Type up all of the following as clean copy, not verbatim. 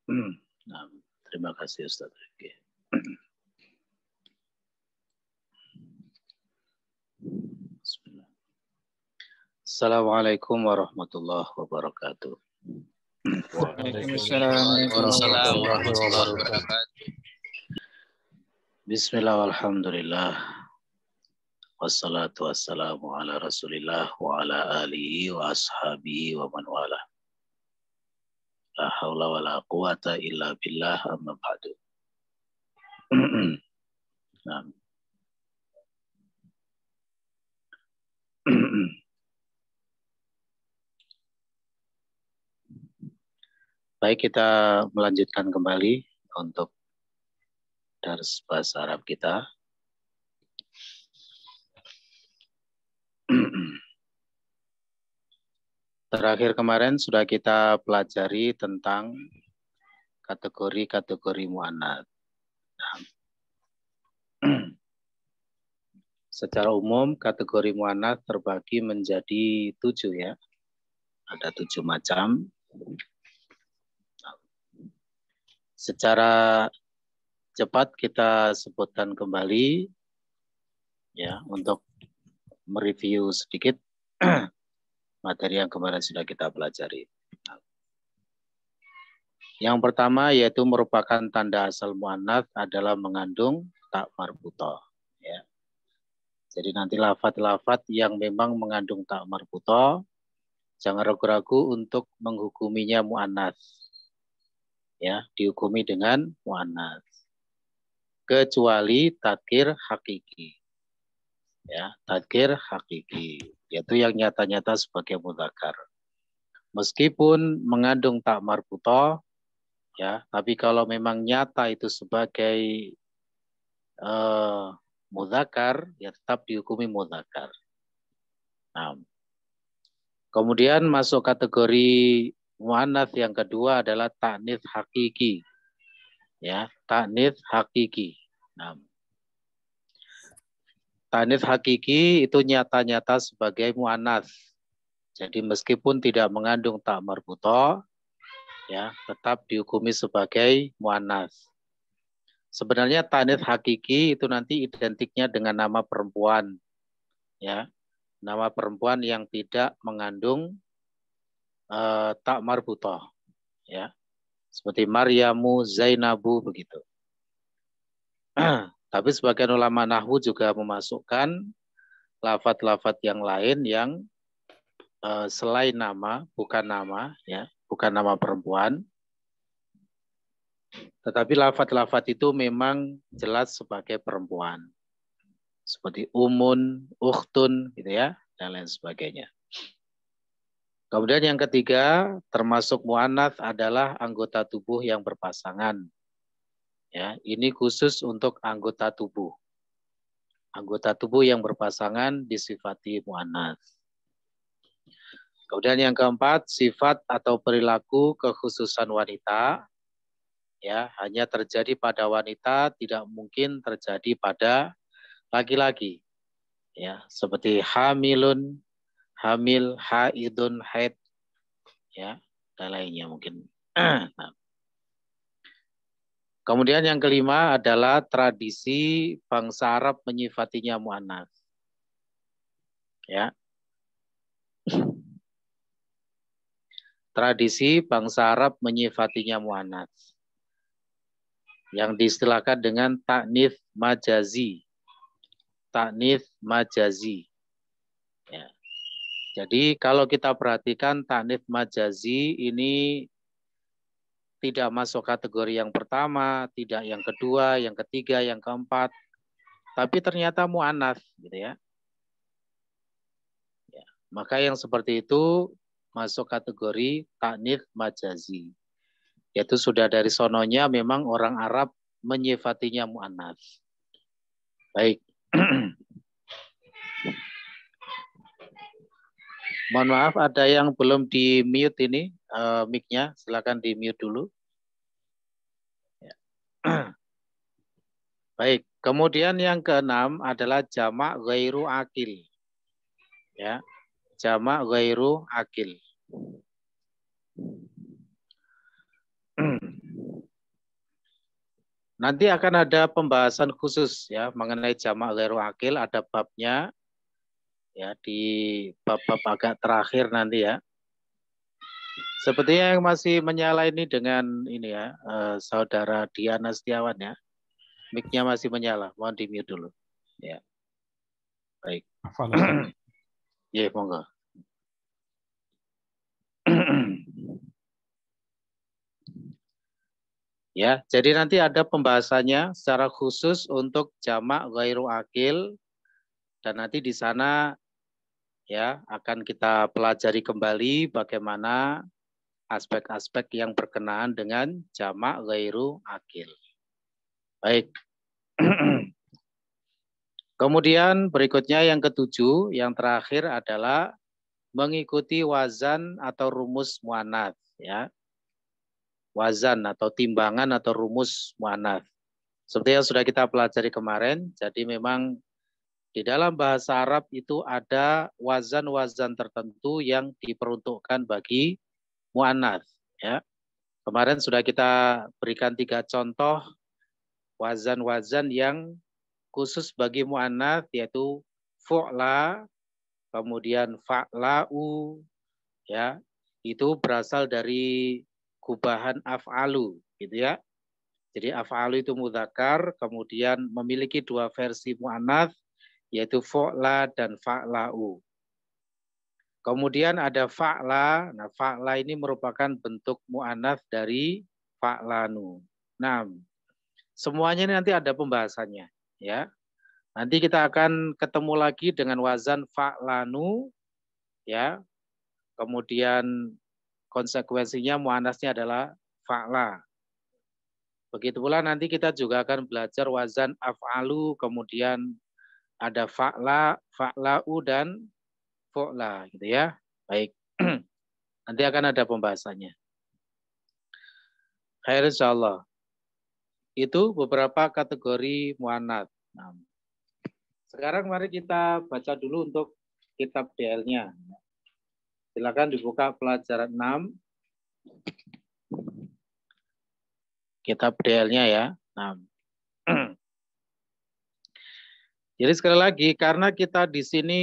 Nah, terima kasih Ustaz. Bismillah. Assalamualaikum warahmatullahi wabarakatuh. Waalaikumsalam warahmatullahi wabarakatuh. Bismillah walhamdulillah. Wassalatu wassalamu ala rasulillah wa ala alihi wa ashabihi wa man wala. La hawla wa la quwata illa billah amma ba'du. Baik, kita melanjutkan kembali untuk dars bahasa Arab kita. Terakhir kemarin sudah kita pelajari tentang kategori-kategori muannats. Secara umum kategori muannats terbagi menjadi 7 ya. Ada 7 macam. Secara cepat kita sebutkan kembali ya untuk mereview sedikit materi yang kemarin sudah kita pelajari. Yang pertama yaitu merupakan tanda asal muannats adalah mengandung ta marbuthah ya. Jadi nanti lafadz-lafadz yang memang mengandung ta marbuthah jangan ragu-ragu untuk menghukuminya muannats. Ya, dihukumi dengan muannats. Kecuali tadkir hakiki. Ya, tadkir hakiki yaitu yang nyata-nyata sebagai mudzakkar. Meskipun mengandung ta marbuthah ya, tapi kalau memang nyata itu sebagai mudzakkar ya tetap dihukumi mudzakkar. Nah, kemudian masuk kategori muannats yang kedua adalah ta'nits hakiki. Ya, ta'nits hakiki. Nah, ta'nits hakiki itu nyata-nyata sebagai muannats. Jadi meskipun tidak mengandung ta marbuthah ya, tetap dihukumi sebagai muannats. Sebenarnya ta'nits hakiki itu nanti identiknya dengan nama perempuan. Ya. Nama perempuan yang tidak mengandung ta marbuthah ya. Seperti Maryamu, Zainabu begitu. Tapi sebagian ulama nahwu juga memasukkan lafadz-lafadz yang lain yang selain nama, bukan nama ya, bukan nama perempuan. Tetapi lafadz-lafadz itu memang jelas sebagai perempuan. Seperti umun, ukhtun gitu ya, dan lain sebagainya. Kemudian yang ketiga, termasuk muannats adalah anggota tubuh yang berpasangan. Ya, ini khusus untuk anggota tubuh. Anggota tubuh yang berpasangan disifati muannats. Kemudian yang keempat, sifat atau perilaku kekhususan wanita ya, hanya terjadi pada wanita, tidak mungkin terjadi pada laki-laki. Ya, seperti hamilun, hamil, haidun, haid ya, dan lainnya mungkin. Nah. Kemudian yang kelima adalah tradisi bangsa Arab menyifatinya muannats. Ya. Tradisi bangsa Arab menyifatinya muannats. Yang diistilahkan dengan ta'nits majazi. Ta'nits majazi. Ya. Jadi kalau kita perhatikan ta'nits majazi ini tidak masuk kategori yang pertama, tidak yang kedua, yang ketiga, yang keempat. Tapi ternyata muannats gitu ya. Ya. Maka yang seperti itu masuk kategori ta'nits majazi. Yaitu sudah dari sononya memang orang Arab menyifatinya muannats. Baik. Mohon maaf ada yang belum di mute ini mic-nya, silakan di mute dulu. Ya. Baik, kemudian yang keenam adalah jamak ghairu akil. Ya. Jamak ghairu akil. Nanti akan ada pembahasan khusus ya mengenai jamak ghairu akil, ada babnya ya di bab-bab agak terakhir nanti ya. Sepertinya yang masih menyala ini dengan ini ya, saudara Diana Setiawan ya. Mic-nya masih menyala, mohon di-mute dulu. Ya. Baik. Ya, monggo. Ya, jadi nanti ada pembahasannya secara khusus untuk jamak ghairu akil dan nanti di sana ya akan kita pelajari kembali bagaimana aspek-aspek yang berkenaan dengan jamak ghairu akil. Baik. Kemudian berikutnya yang ketujuh, yang terakhir adalah mengikuti wazan atau rumus muannats ya. Wazan atau timbangan atau rumus muannats. Seperti yang sudah kita pelajari kemarin, jadi memang di dalam bahasa Arab itu ada wazan-wazan tertentu yang diperuntukkan bagi muannats ya. Kemarin sudah kita berikan 3 contoh wazan-wazan yang khusus bagi muannats yaitu fu'la, kemudian fa'la'u ya. Itu berasal dari gubahan af'alu gitu ya. Jadi af'alu itu mudzakkar, kemudian memiliki 2 versi muannats yaitu fu'la dan fa'la'u. Kemudian ada fa'la. Nah, fa'la ini merupakan bentuk muannats dari fa'lanu. Nah, semuanya ini nanti ada pembahasannya ya. Nanti kita akan ketemu lagi dengan wazan fa'lanu ya. Kemudian konsekuensinya muannasnya adalah fa'la. Begitu pula nanti kita juga akan belajar wazan af'alu, kemudian ada fa'la, fa'la'u dan fu'la gitu ya. Baik. Nanti akan ada pembahasannya. Khair insyaallah. Itu beberapa kategori muannats. Nah, sekarang mari kita baca dulu untuk kitab DL-nya. Silakan dibuka pelajaran 6. Kitab DL-nya ya. Nah. Jadi sekali lagi karena kita di sini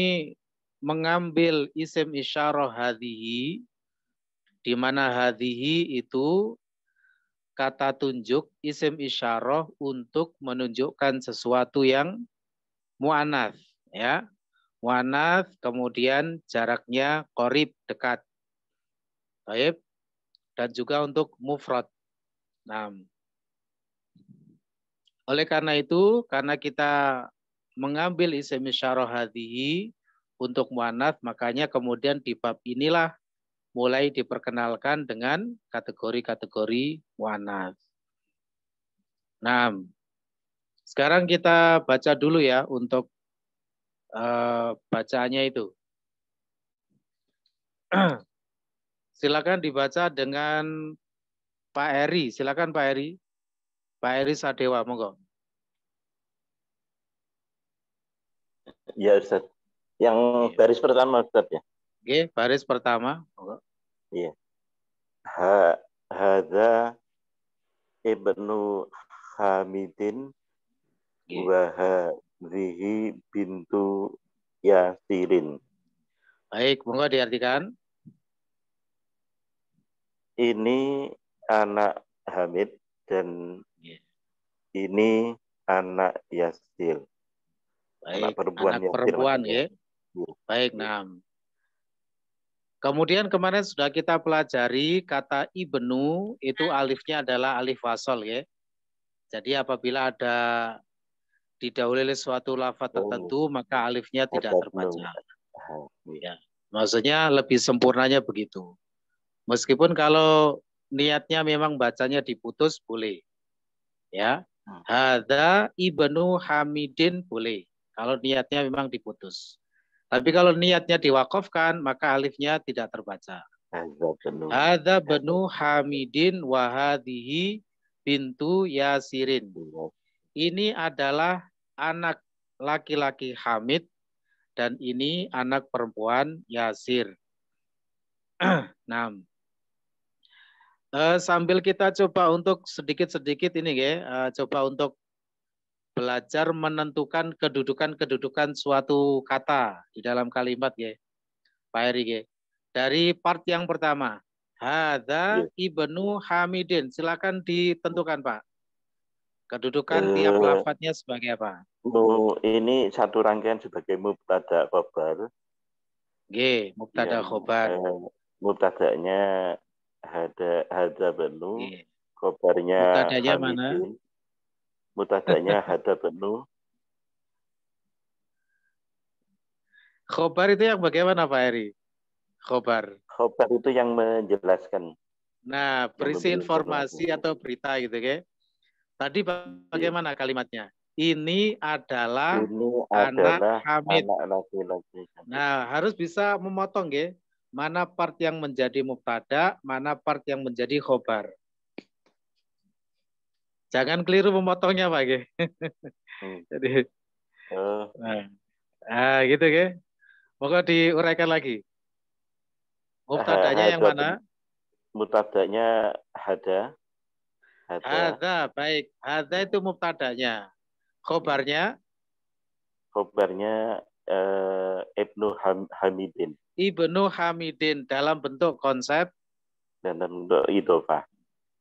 mengambil isim isyarah hadhihi, di mana hadhihi itu kata tunjuk isim isyarah untuk menunjukkan sesuatu yang muannats ya. Muannats kemudian jaraknya qorib dekat. Baik. Dan juga untuk mufrad. Nah, oleh karena itu, karena kita mengambil isim isyarah hadhihi untuk muannats, makanya kemudian di bab inilah mulai diperkenalkan dengan kategori-kategori muannats. Nah, sekarang kita baca dulu ya untuk bacaannya itu. Silakan dibaca dengan Pak Eri. Silakan Pak Eri. Pak Eri Sadewa, monggo. Ya Ustaz. Yang baris pertama Ustaz ya. Oke, baris pertama. Monggo. Iya. Hadza ibnu Hamidin wa hadhihi bintu Yasirin. Baik, monggo diartikan. Ini anak Hamid dan ini anak Yasir. Baik, anak perempuan ya. Baik, nah. Kemudian kemarin sudah kita pelajari kata ibnu itu alifnya adalah alif wasol ya. Jadi apabila ada didahului oleh suatu lafaz tertentu maka alifnya tidak terbaca. Ya, maksudnya lebih sempurnanya begitu. Meskipun kalau niatnya memang bacanya diputus boleh. Ya. Hadza ibnu Hamidin boleh. Kalau niatnya memang diputus. Tapi kalau niatnya diwakafkan, maka alifnya tidak terbaca. Hadza benu Hamidin wa hadhihi bintu Yasirin. Ini adalah anak laki-laki Hamid dan ini anak perempuan Yasir. 6. Sambil kita coba untuk sedikit-sedikit ini ya, coba untuk belajar menentukan kedudukan-kedudukan suatu kata di dalam kalimat ya, Pak Heri ya. Dari part yang pertama, Hadza Ibnu Hamidin. Silakan ditentukan Pak. Kedudukan tiap lafadznya sebagai apa? Ini satu rangkaian sebagai mubtada khobar. G, mubtada khobar. Mubtadanya hadza benu, khobarnya mubtadanya mana? Mubtadanya hadza benu. Khobar itu yang bagaimana Pak Heri? Khobar. Khobar itu yang menjelaskan. Nah, berisi informasi atau berita gitu ya. Tadi bagaimana kalimatnya? Ini adalah anak Hamid. Anak laki-laki. Nah, harus bisa memotong ya. Mana part yang menjadi mubtada, mana part yang menjadi khobar. Jangan keliru memotongnya Pak ya. Jadi, nah, gitu ya. Moga diuraikan lagi. Mubtadanya yang mana? Mubtadanya hada. Hada, baik. Hada itu mubtadanya. Khobarnya? Khobarnya Ibnu Hamidin. Ibnu Hamidin dalam bentuk konsep? Dalam bentuk idhofah.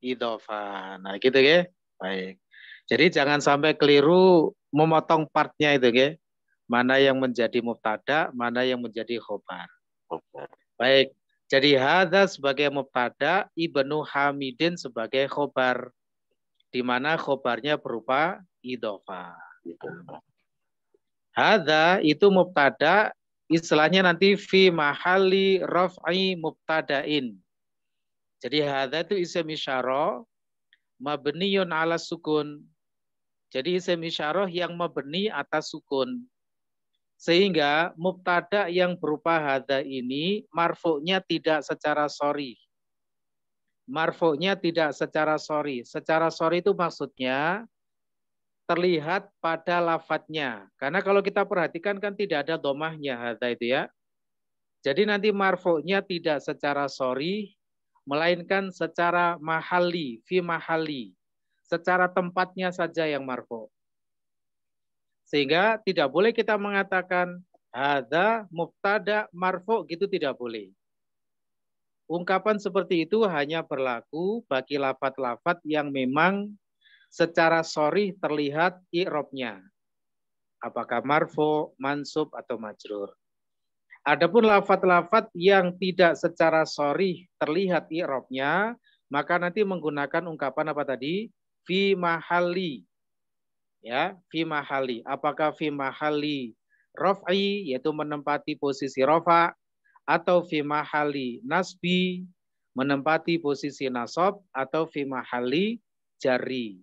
Idhofah. Nah, gitu ya. Baik. Jadi jangan sampai keliru memotong partnya itu ya. Mana yang menjadi mubtada, mana yang menjadi khobar. Baik. Jadi hadza sebagai mubtada, Ibnu Hamidin sebagai khobar. Di mana khobarnya berupa idhofah. Hadza itu mubtada, istilahnya nanti fi mahalli raf'i mubtadain. Jadi hadza itu isim isyarah mabniyun ala sukun. Jadi isim isyarah yang mabni atas sukun. Sehingga mubtada yang berupa hadza ini marfu'nya tidak secara sori. Marfu'nya tidak secara sori. Secara sori itu maksudnya terlihat pada lafadznya. Karena kalau kita perhatikan kan tidak ada domahnya hadza itu ya. Jadi nanti marfu'nya tidak secara sori, melainkan secara mahalli, fi mahalli. Secara tempatnya saja yang marfu'. Sehingga tidak boleh kita mengatakan hadza mubtada marfu' gitu, tidak boleh. Ungkapan seperti itu hanya berlaku bagi lafadz-lafadz yang memang secara sharih terlihat i'rabnya. Apakah marfu, mansub, atau majrur. Adapun lafadz-lafadz yang tidak secara sharih terlihat i'rabnya, maka nanti menggunakan ungkapan apa tadi? Fi mahalli. Ya, fi mahalli. Apakah fi mahalli raf'i, yaitu menempati posisi rafa, atau fi mahalli nasbi, menempati posisi nasab, atau fi mahalli jarri.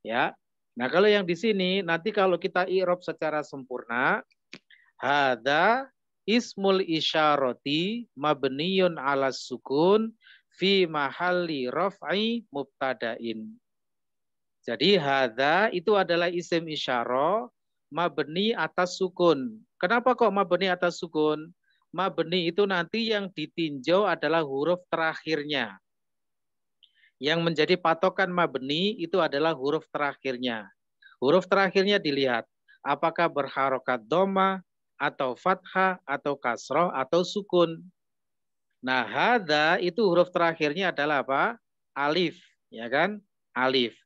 Ya. Nah, kalau yang di sini nanti kalau kita i'rab secara sempurna, hadza ismul isyarati mabniyun 'ala sukun fi mahalli raf'i mubtada'in. Jadi hadza itu adalah isim isyarah mabni atas sukun. Kenapa kok mabni atas sukun? Mabni itu nanti yang ditinjau adalah huruf terakhirnya. Yang menjadi patokan mabni itu adalah huruf terakhirnya. Huruf terakhirnya dilihat apakah berharokat dhamma atau fathah atau kasroh atau sukun. Nah, hadza itu huruf terakhirnya adalah apa? Alif, ya kan? Alif.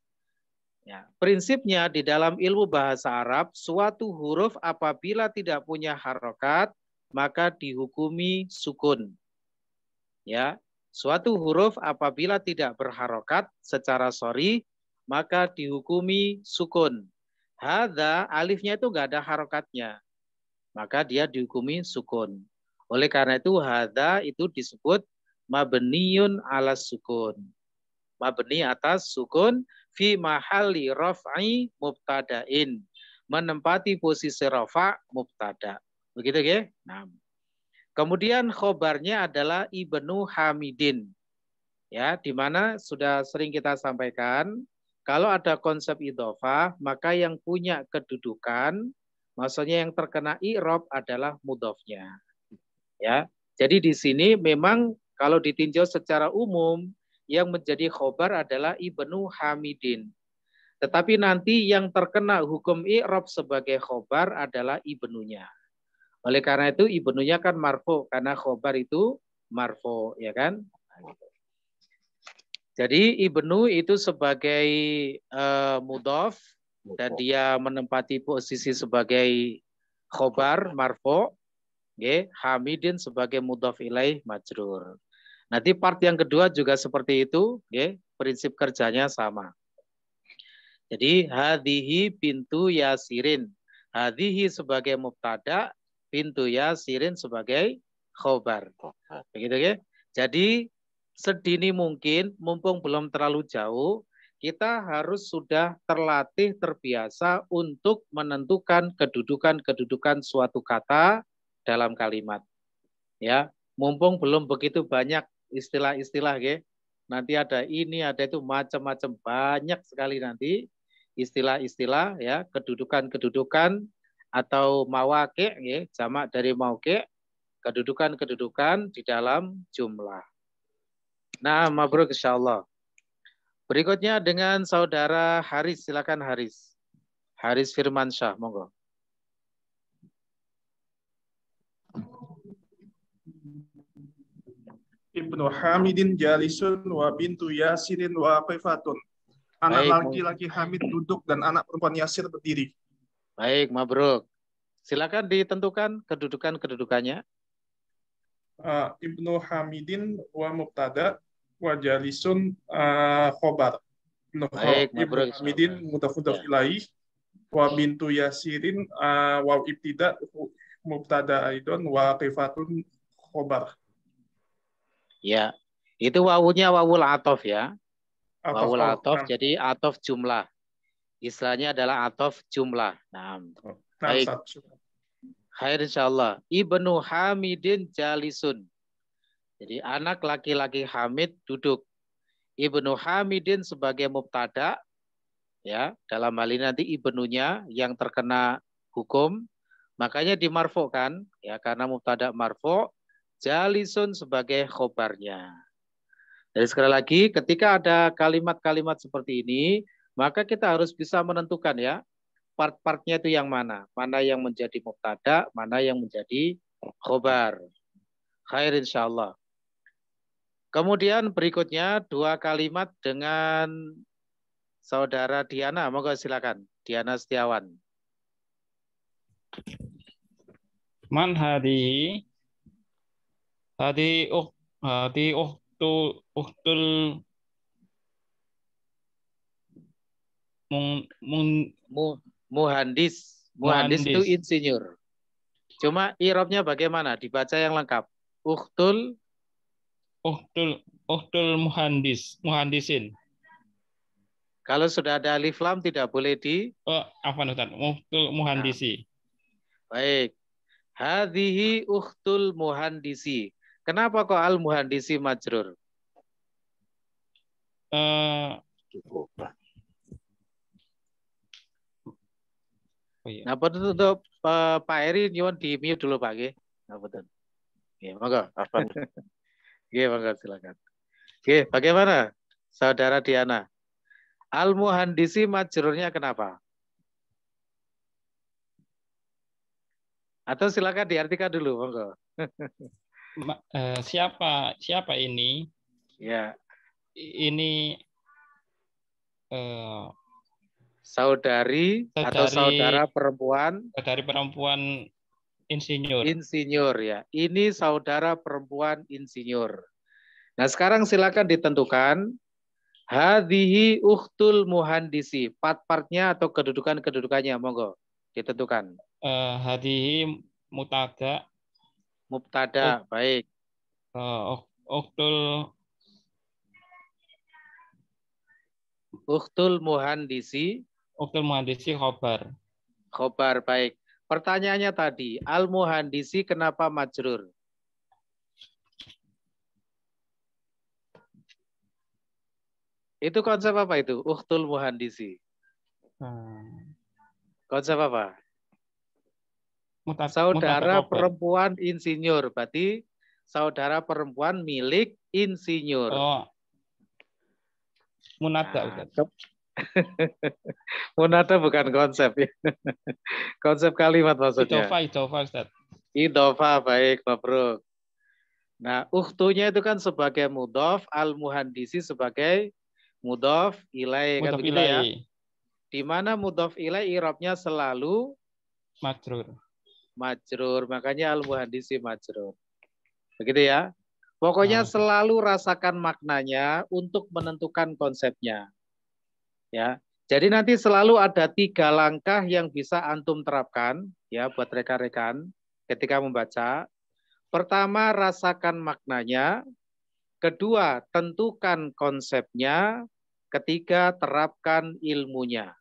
Ya, prinsipnya di dalam ilmu bahasa Arab, suatu huruf apabila tidak punya harokat, maka dihukumi sukun. Ya, suatu huruf apabila tidak berharokat secara sharih, maka dihukumi sukun. Hadza alifnya itu nggak ada harokatnya, maka dia dihukumi sukun. Oleh karena itu hadza itu disebut mabniyun ala sukun. Mabni atas sukun fi mahalli raf'i mubtada'in. Menempati posisi rafa' mubtada. Begitu ya? Nah. Kemudian khobarnya adalah Ibnu Hamidin. Ya, di mana sudah sering kita sampaikan, kalau ada konsep idhofah, maka yang punya kedudukan, maksudnya yang terkena i'rab adalah mudhofnya. Ya. Jadi di sini memang kalau ditinjau secara umum, yang menjadi khobar adalah Ibnu Hamidin. Tetapi nanti yang terkena hukum i'rab sebagai khobar adalah ibnunya. Oleh karena itu ibnunya kan marfu karena khobar itu marfu, ya kan? Jadi ibnu itu sebagai mudhaf dan dia menempati posisi sebagai khobar marfu, okay? Hamidin sebagai mudhaf ilaih majrur. Nanti part yang kedua juga seperti itu, okay? Prinsip kerjanya sama. Jadi hadhihi pintu Yasirin. Hadhihi sebagai mubtada, pintu Yasirin sebagai khobar. Begitu ya. Jadi sedini mungkin, mumpung belum terlalu jauh, kita harus sudah terlatih, terbiasa untuk menentukan kedudukan-kedudukan suatu kata dalam kalimat. Ya, mumpung belum begitu banyak istilah-istilah, ya. Nanti ada ini, ada itu, macam-macam, banyak sekali nanti istilah-istilah, ya, kedudukan-kedudukan atau mawaqi', ya, jamak dari mauqi', kedudukan-kedudukan di dalam jumlah. Nah, mabruk insyaallah. Berikutnya dengan saudara Haris, silakan Haris. Haris Firmansyah, monggo. Ibnu Hamidin jalisun wa bintu Yasirin wa qifatun. Anak laki-laki Hamid duduk dan anak perempuan Yasir berdiri. Baik, mabruk. Silakan ditentukan kedudukan-kedudukannya. Ibnu Hamidin wa mubtada wa jalisun khobar. Baik, Ibnu Hamidin mudhaf ilaih wa bintu Yasirin wa ibtida mubtada aidon wa qifatun khobar. Ya, itu wawunya wawul atof ya. Wawul atof, jadi atof jumlah. Istilahnya adalah atof jumlah. Nah, baik. Khair insyaallah. Ibnu Hamidin jalisun. Jadi anak laki-laki Hamid duduk. Ibnu Hamidin sebagai mubtada, ya, dalam hal ini nanti ibnunya yang terkena hukum, makanya dimarfukan, ya, karena mubtada marfu, jalisun sebagai khobarnya. Jadi sekali lagi, ketika ada kalimat-kalimat seperti ini, maka kita harus bisa menentukan, ya, part-partnya itu yang mana yang menjadi mubtada, mana yang menjadi khobar. Khair insyaallah. Kemudian berikutnya dua kalimat dengan saudara Diana, monggo silakan. Diana Setiawan. Man hadi uhtul muhandis. Muhandis itu insinyur. Cuma i'rabnya bagaimana? Dibaca yang lengkap. Uhtul muhandisin. Kalau sudah ada alif lam tidak boleh di Afwan Ustaz, uhtul muhandisi. Baik. Hadhihi uhtul muhandisi. Kenapa kok al muhandisi majrur? Nah, untuk Pak Eri nyuwun di mute dulu Pak nggih. Ngapunten. Nggih, monggo. Nggih, monggo silakan. Nggih, bagaimana saudara Diana? Al muhandisi majrurnya kenapa? Atau silakan diartikan dulu, monggo. Siapa ini? Ya. Ini saudari atau saudara perempuan. Saudari perempuan insinyur. Insinyur ya. Ini saudara perempuan insinyur. Nah, sekarang silakan ditentukan hadhihi uhtul muhandisi. Part-partnya atau kedudukan-kedudukannya, monggo ditentukan. Hadhihi mubtada. Mubtada, baik. Uhtul muhandisi. Uhtul muhandisi khobar. Khobar, baik. Pertanyaannya tadi, al muhandisi kenapa majrur? Itu konsep apa itu? Uhtul muhandisi. Konsep apa? Saudara perempuan insinyur. Berarti saudara perempuan milik insinyur. Munada, Nah, Ustaz. munada bukan konsep ya. Konsep kalimat maksudnya. Idofa, Ustaz. Idofa, baik, mabruk. Nah, ukhtunya itu kan sebagai mudhof, al-muhandisi sebagai mudhof ilai, kan Mudhof begitu ya. ilai. Di mana mudhof ilai i'rabnya selalu Majrur. majrur, makanya al-muhandisi majrur. Begitu ya. Pokoknya Nah, selalu rasakan maknanya untuk menentukan konsepnya. Ya. Jadi nanti selalu ada 3 langkah yang bisa antum terapkan ya buat rekan-rekan ketika membaca. Pertama, rasakan maknanya. Kedua, tentukan konsepnya. Ketiga, terapkan ilmunya.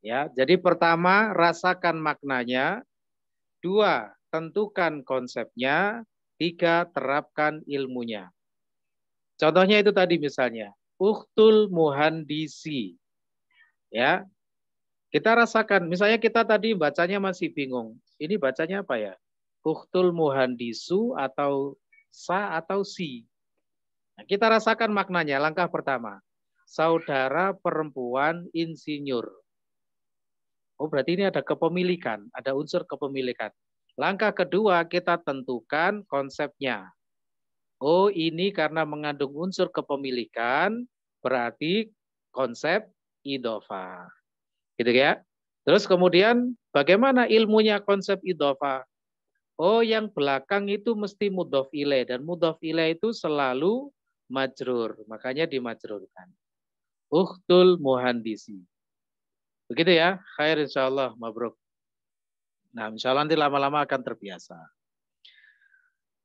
Ya, jadi pertama, rasakan maknanya. 2, tentukan konsepnya. 3, terapkan ilmunya. Contohnya itu tadi misalnya, ukhtul muhandisi. Ya. Kita rasakan, misalnya kita tadi bacanya masih bingung. Ini bacanya apa ya? Ukhtul muhandisu atau sa atau si. Nah, kita rasakan maknanya. Langkah pertama, saudara perempuan insinyur. Oh, berarti ini ada kepemilikan, ada unsur kepemilikan. Langkah kedua, kita tentukan konsepnya. Oh, ini karena mengandung unsur kepemilikan, berarti konsep idhofa. Gitu ya. Terus kemudian bagaimana ilmunya konsep idhofa? Oh, yang belakang itu mesti mudhof ilaih, dan mudhof ilaih itu selalu majrur, makanya dimajrurkan. Ukhtul muhandisi. Begitu ya, khair insyaallah, mabruk. Nah, insyaallah nanti lama-lama akan terbiasa.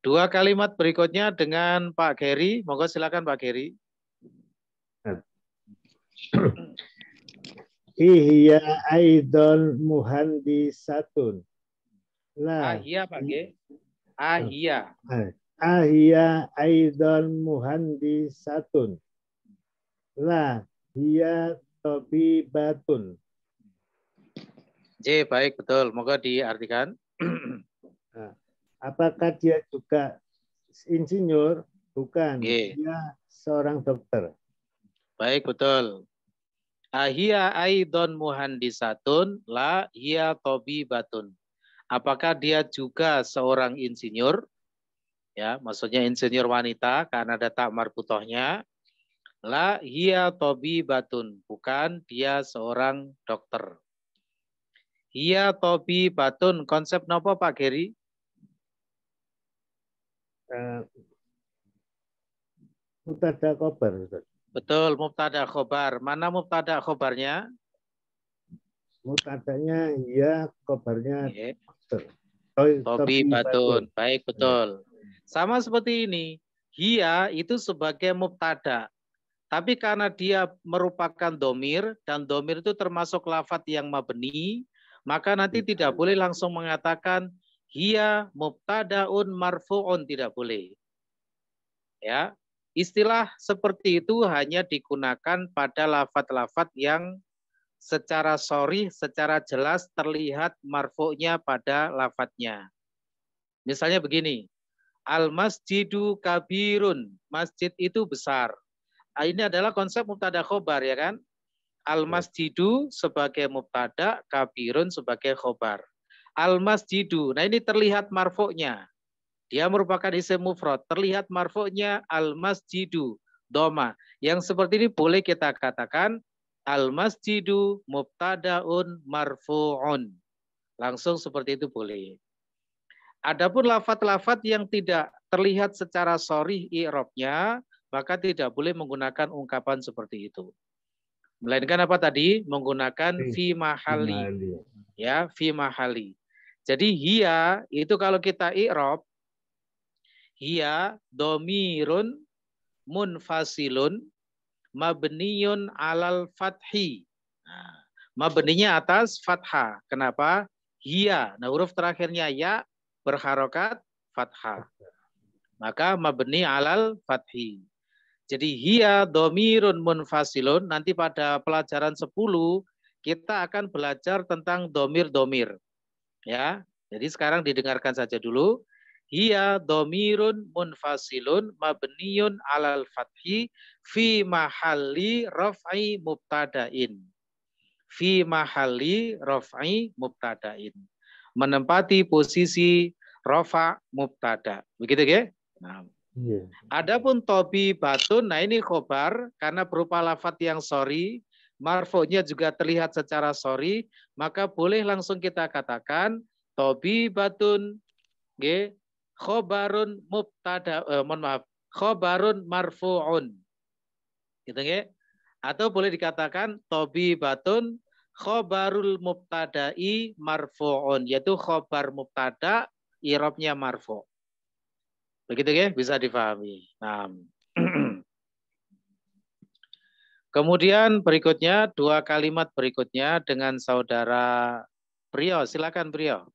2 kalimat berikutnya dengan Pak Geri, monggo silakan Pak Geri. Ihya aidon muhandisatun. La. Ahia Pak G. Ahia. Ahya aidon muhandisatun. La hiya tabibatun. J, baik, betul. Monggo diartikan. Apakah dia juga insinyur? Bukan. G. Dia seorang dokter. Baik, betul. Ahia aidon muhandisatun la hiya tabibatun. Apakah dia juga seorang insinyur? Ya, maksudnya insinyur wanita karena ada tak marbutohnya. La hiya tabibatun, bukan dia seorang dokter. Hiya tabibatun, konsep nopo Pak Geri? Mubtada khobar. Betul, mubtada khobar. Mana mubtada khobarnya? Mubtadanya ya, khobarnya tabibatun. Baik, betul. Sama seperti ini. Hiya itu sebagai mubtada. Tapi karena dia merupakan domir, dan domir itu termasuk lafadz yang mabni, maka nanti tidak boleh langsung mengatakan hiya mubtadaun marfu'un, tidak boleh. Ya, istilah seperti itu hanya digunakan pada lafadz-lafadz yang secara sharih, secara jelas terlihat marfu'nya pada lafadznya. Misalnya begini, al-masjidu kabirun, masjid itu besar. Ini adalah konsep mubtada khobar, ya kan? Al-masjidu sebagai mubtada, kabirun sebagai khobar. Al-masjidu, nah ini terlihat marfu'nya. Dia merupakan isim mufrad, terlihat marfu'nya al-masjidu, doma. Yang seperti ini boleh kita katakan al-masjidu mubtadaun marfu'un. Langsung seperti itu boleh. Adapun lafadz-lafadz yang tidak terlihat secara sharih i'rabnya, maka tidak boleh menggunakan ungkapan seperti itu. Melainkan apa tadi? Menggunakan fi mahali. Ya, fi mahali. Jadi hiya itu kalau kita i'rab, hiya domirun munfasilun mabniyun alal fathi. Nah, mabninya atas fathah. Kenapa? Hiya. Nah, huruf terakhirnya ya berharokat fathah. Maka mabni alal fathi. Jadi hiya domirun munfasilun. Nanti pada pelajaran 10 kita akan belajar tentang domir-domir. Ya. Jadi sekarang didengarkan saja dulu. Hiya domirun munfasilun mabniyun alal fathi fi mahalli raf'i mubtada'in. Fi mahalli raf'i mubtada'in. Menempati posisi rafa mubtada. Begitu ya? Nah. Iya. Adapun tobi batun, nah ini khobar karena berupa lafadz yang sorry, marfu'nya juga terlihat secara sorry, maka boleh langsung kita katakan tobi batun, khobarun mubtada, mohon maaf, khobarun marfu'un, gitu ya? Atau boleh dikatakan tobi batun khobarul mubtada'i marfu'un, yaitu khobar mubtada, irobnya marfu'. Begitu ya, bisa difahami. Nah. Kemudian berikutnya, dua kalimat berikutnya dengan saudara Priyo. Silakan Priyo.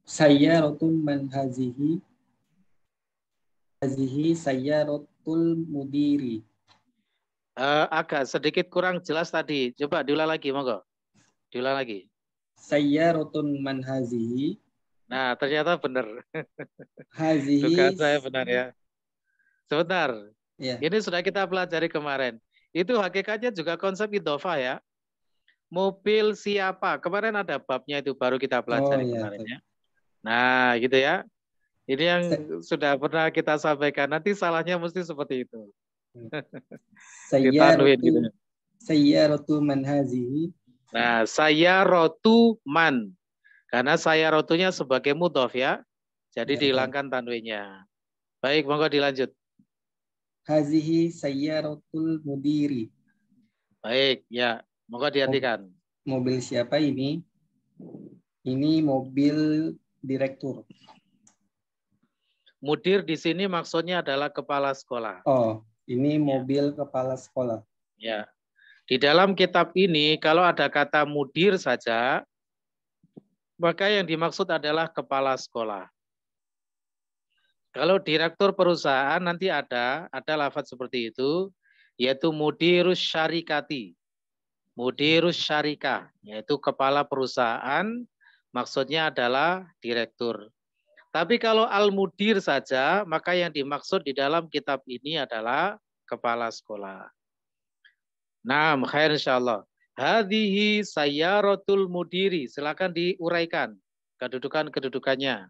Sayyaratun man hazihi sayyaratul mudiri. Agak sedikit kurang jelas tadi. Coba diulang lagi, monggo. Diulang lagi. Sayyaratun man hazihi. Nah, ternyata benar. Hazihi. Dugaan saya benar ya. Sebentar. Ya. Ini sudah kita pelajari kemarin. Itu hakikatnya juga konsep idhofah ya. Mobil siapa? Kemarin ada babnya itu baru kita pelajari kemarin ya. Nah, gitu ya. Ini yang sudah pernah kita sampaikan. Nanti salahnya mesti seperti itu. Sayyaratu man hazihi. Nah, sayyaratu man. Karena sayyaratunya sebagai mudhof ya. Jadi dihilangkan tanwinnya. Baik, monggo dilanjut. Hazihi sayyaratul mudiri. Baik, ya. Monggo dihatikan. Mobil siapa ini? Ini mobil direktur. Mudir di sini maksudnya adalah kepala sekolah. Oh, ini mobil kepala sekolah. Ya. Di dalam kitab ini kalau ada kata mudir saja, maka yang dimaksud adalah kepala sekolah. Kalau direktur perusahaan nanti ada lafaz seperti itu, yaitu mudirus syarikati. Mudirus syarikah, yaitu kepala perusahaan, maksudnya adalah direktur. Tapi kalau al-mudir saja, maka yang dimaksud di dalam kitab ini adalah kepala sekolah. Nah, khair insyaallah. Hadhihi sayyaratul mudiri. Silakan diuraikan kedudukan-kedudukannya.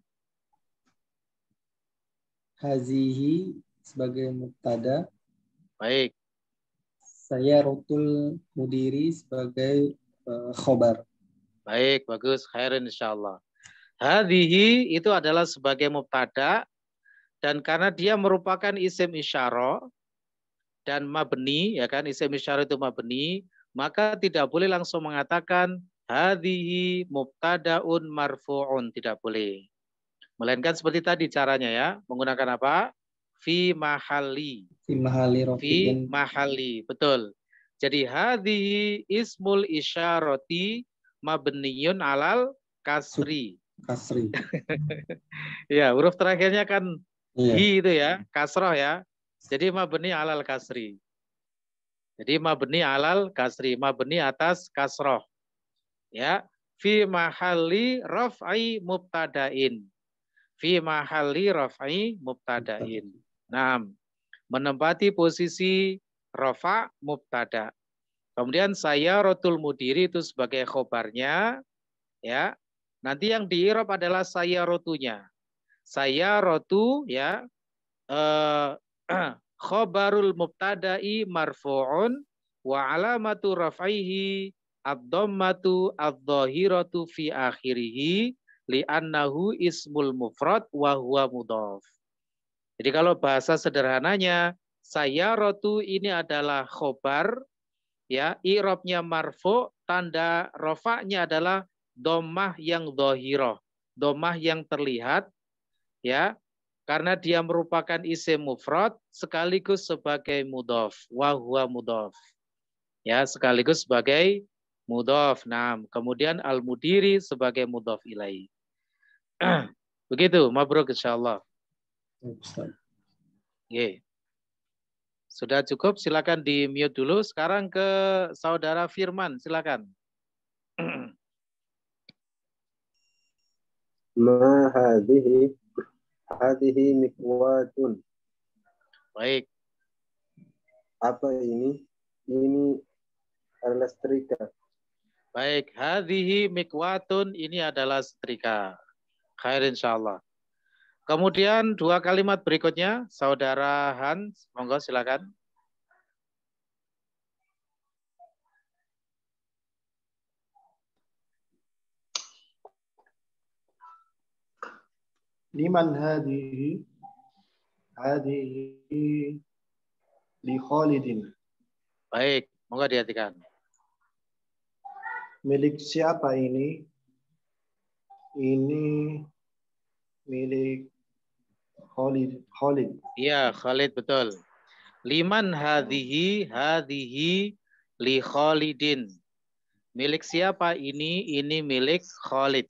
Hazihi sebagai mubtada. Baik. Sayyaratul mudiri sebagai khobar. Baik, bagus. Khair insyaallah. Hadhihi itu adalah sebagai mubtada dan karena dia merupakan isim isyarah dan mabni, ya kan, isim isyarah itu mabni, maka tidak boleh langsung mengatakan hadhihi mubtadaun marfu'un, tidak boleh. Melainkan seperti tadi caranya ya, menggunakan apa? Fi mahalli. Fi mahalli rafi'in. Fi mahalli, betul. Jadi hadhihi ismul isyarati mabniyun alal kasri. Kasri. Ya, huruf terakhirnya kan hi itu ya, kasroh ya. Jadi mabni alal kasri. Jadi mabni alal kasri, mabni atas kasroh. Ya, fi mahalli raf'i mubtadain. Fi mahalli raf'i mubtadain. Nah, menempati posisi rafa mubtada. Kemudian sayyaratul mudiri itu sebagai khobarnya, ya. Nanti yang di-i'rab adalah sayyaratunya. Sayyaratu ya khobarul mubtada'i marfu'un wa alamatu raf'ihi ad-dhammatu adh-dhahiratu fi akhirih li'annahu ismul mufrad wa huwa mudhaf. Jadi kalau bahasa sederhananya sayyaratu ini adalah khobar ya, i'rabnya marfu', tanda rafa'nya adalah dhammah yang dhahirah, dhammah yang terlihat ya, karena dia merupakan isim mufrad sekaligus sebagai mudhaf, wa huwa mudhaf. Ya, sekaligus sebagai mudhaf. Nah, kemudian al-mudiri sebagai mudhaf ilaih. Begitu, mabruk insyaallah. Oke. Sudah cukup, silakan di mute dulu. Sekarang ke saudara Firman, silakan. Ma hadhihi mikwatun. Baik. Apa ini? Ini adalah setrika. Baik, hadhihi mikwatun, ini adalah setrika. Khair insyaallah. Kemudian 2 kalimat berikutnya, saudara Hans, monggo silakan. Liman hadhihi? Hadhihi li Khalidin. Baik, monggo diartikan. Milik siapa ini? Ini milik Khalid. Iya, Khalid, betul. Liman hadhihi? Hadhihi li Khalidin. Milik siapa ini? Ini milik Khalid.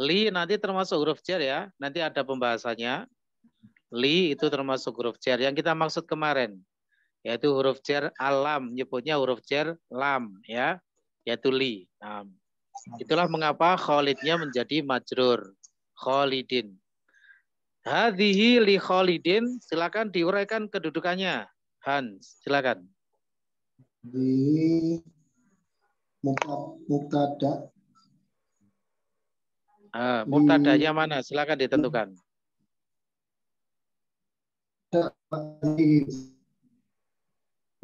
Li nanti termasuk huruf jar ya. Nanti ada pembahasannya. Li itu termasuk huruf jar yang kita maksud kemarin. Yaitu huruf jar alam, nyebutnya huruf jar lam ya. Yaitu li. Nah, itulah mengapa Khalidnya menjadi majrur. Khalidin. Hadhihi li Khalidin, silakan diuraikan kedudukannya. Hans, silakan. Di mubtada. Mubtadanya mana? Silakan ditentukan.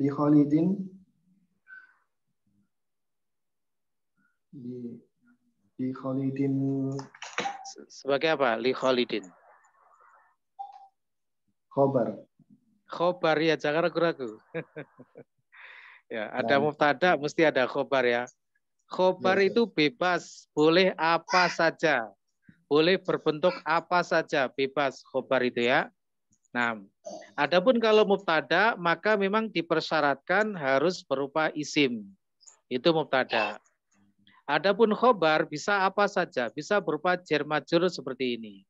Di Khalidin. Di Khalidin. Sebagai apa? Li Khalidin. Khobar. Khobar ya, jangan ragu-ragu. Ya, ada mubtada, mesti ada khobar ya. Khobar Ya, itu bebas, boleh apa saja. Boleh berbentuk apa saja, bebas khobar itu ya. Nah, adapun kalau mubtada, maka memang dipersyaratkan harus berupa isim. Itu mubtada. Adapun khobar bisa apa saja, bisa berupa jar majrur seperti ini.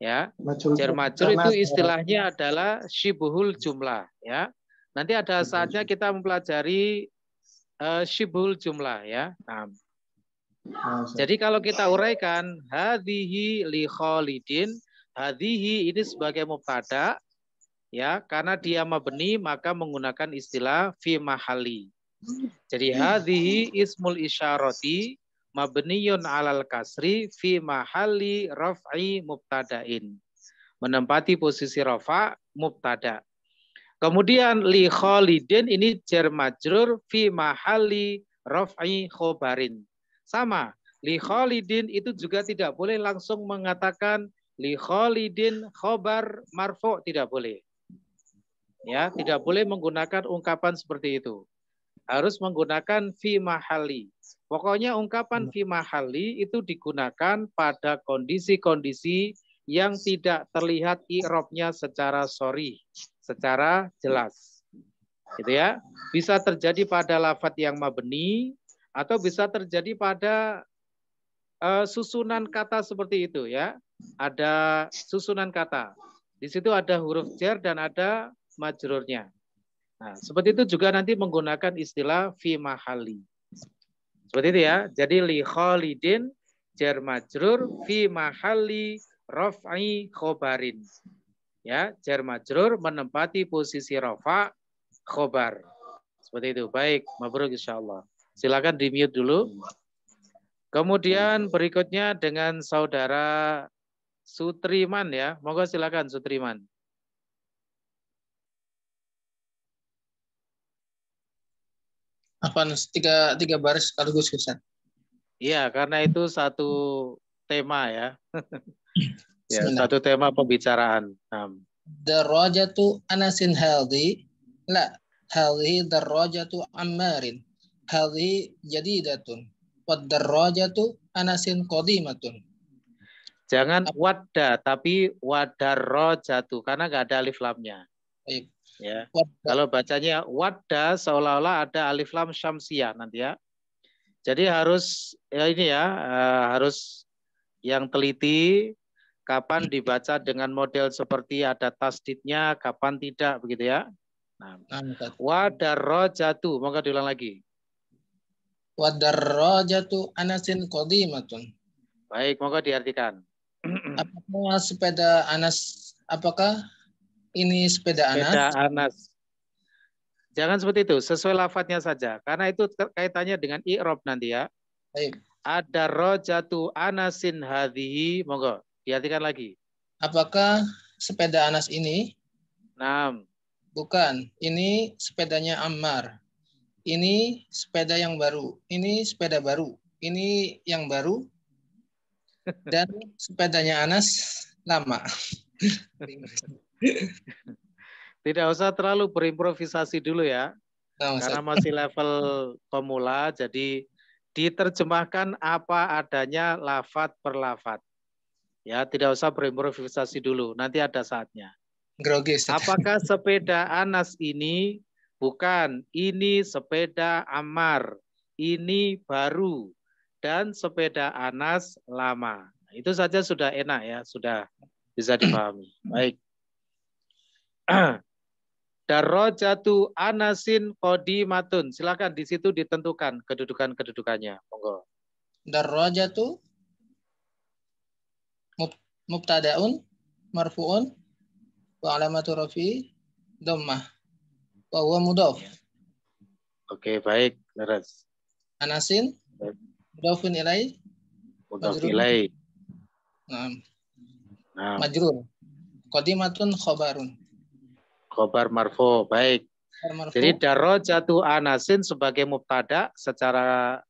Ya, jar majrur itu istilahnya adalah syibhul jumlah ya. Nanti ada saatnya kita mempelajari syibhul jumlah ya. Nah, jadi kalau kita uraikan hadhihi li Khalidin, hadhihi ini sebagai mubtada ya, karena dia mabni maka menggunakan istilah fi mahali. Jadi hadhihi ismul isyarati mabniyun alal kasri fi mahali raf'i mubtada'in. Menempati posisi rafa mubtada. Kemudian li Khalidin ini jar majrur fi mahali raf'i khobarin. Sama, li Khalidin itu juga tidak boleh langsung mengatakan li Khalidin khobar marfu', tidak boleh. Ya, tidak boleh menggunakan ungkapan seperti itu. Harus menggunakan fi mahali. Pokoknya ungkapan fi mahali itu digunakan pada kondisi-kondisi yang tidak terlihat i'rabnya secara sharih, secara jelas. Gitu ya. Bisa terjadi pada lafadz yang mabni atau bisa terjadi pada susunan kata seperti itu ya. Ada susunan kata. Di situ ada huruf jar dan ada majrurnya. Nah, seperti itu juga nanti menggunakan istilah fi mahali. Seperti itu ya. Jadi li Khalidin jar majrur fi mahali raf'i khobarin. Ya, jar majrur menempati posisi rafa khobar. Seperti itu. Baik, mabruk insyaallah. Silakan di mute dulu. Kemudian berikutnya dengan saudara Sutriman ya. Monggo silakan Sutriman. Apa tiga baris sekaligus Ustaz? Iya, karena itu satu tema ya. Ya, satu tema pembicaraan. Darajatu Anasin haldi. La, haldi darajatu Ammarin. Haldi jadidatun. Wad darajatu Anasin qadimatun. Jangan wadda, tapi wadarrojatu, karena nggak ada alif lamnya. Baik. Ya. Kalau bacanya wadda seolah-olah ada alif lam syamsiyah nanti ya. Jadi harus ya ini ya harus yang teliti kapan dibaca dengan model seperti ada tasdidnya, kapan tidak begitu ya. Nah. Nah, Ustaz. Wadarrojatu, maka diulang lagi. Wadarrojatu anasin qadimatun. Baik, maka diartikan. Apakah sepeda Anas, apakah ini sepeda Anas? Sepeda Anas. Jangan seperti itu, sesuai lafadznya saja. Karena itu kaitannya dengan i'rab nanti ya. Baik. Ada rojatu anasin hadhihi, monggo diartikan lagi. Apakah sepeda Anas ini? Nah. Bukan, ini sepedanya Ammar. Ini sepeda yang baru. Ini sepeda baru. Ini yang baru. Dan sepedanya Anas lama. Tidak usah terlalu berimprovisasi dulu ya. Nah, karena masih level pemula, jadi diterjemahkan apa adanya lafadz per lafadz. Ya, tidak usah berimprovisasi dulu, nanti ada saatnya. Grogi. Apakah sepeda Anas ini? Bukan, ini sepeda Ammar. Ini baru. Dan sepeda Anas lama. Itu saja sudah enak ya, sudah bisa dipahami. Baik. Darajatu Anasin qadimatun. Silakan di situ ditentukan kedudukan-kedudukannya. Monggo. Darajatu mubtadaun marfuun wa alamatu rafi dhammah wa huwa mudhaf. Oke, baik, leres. Anasin mudhafun ilai Mudhaf ilai. Nah. Majrur. Qadimatun khabarun. Khobar marfu, baik. Jadi darajatu Anasin sebagai mubtada secara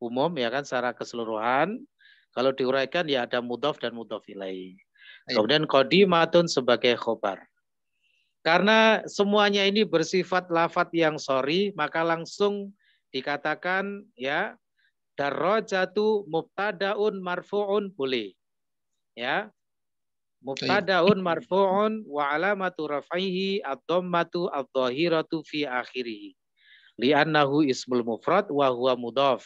umum ya kan, secara keseluruhan. Kalau diuraikan ya ada mudhaf dan mudhaf ilaihi. Kemudian qadimatun sebagai khobar. Karena semuanya ini bersifat lafadz yang sorry, maka langsung dikatakan ya darajatu mubtadaun marfuun boleh. Ya. Mubtadaun marfu'un wa alamatu raf'ihi ad-dhammatu adh-dhahiratu fi akhirih. Li'annahu ismul mufrad wa huwa mudhaf.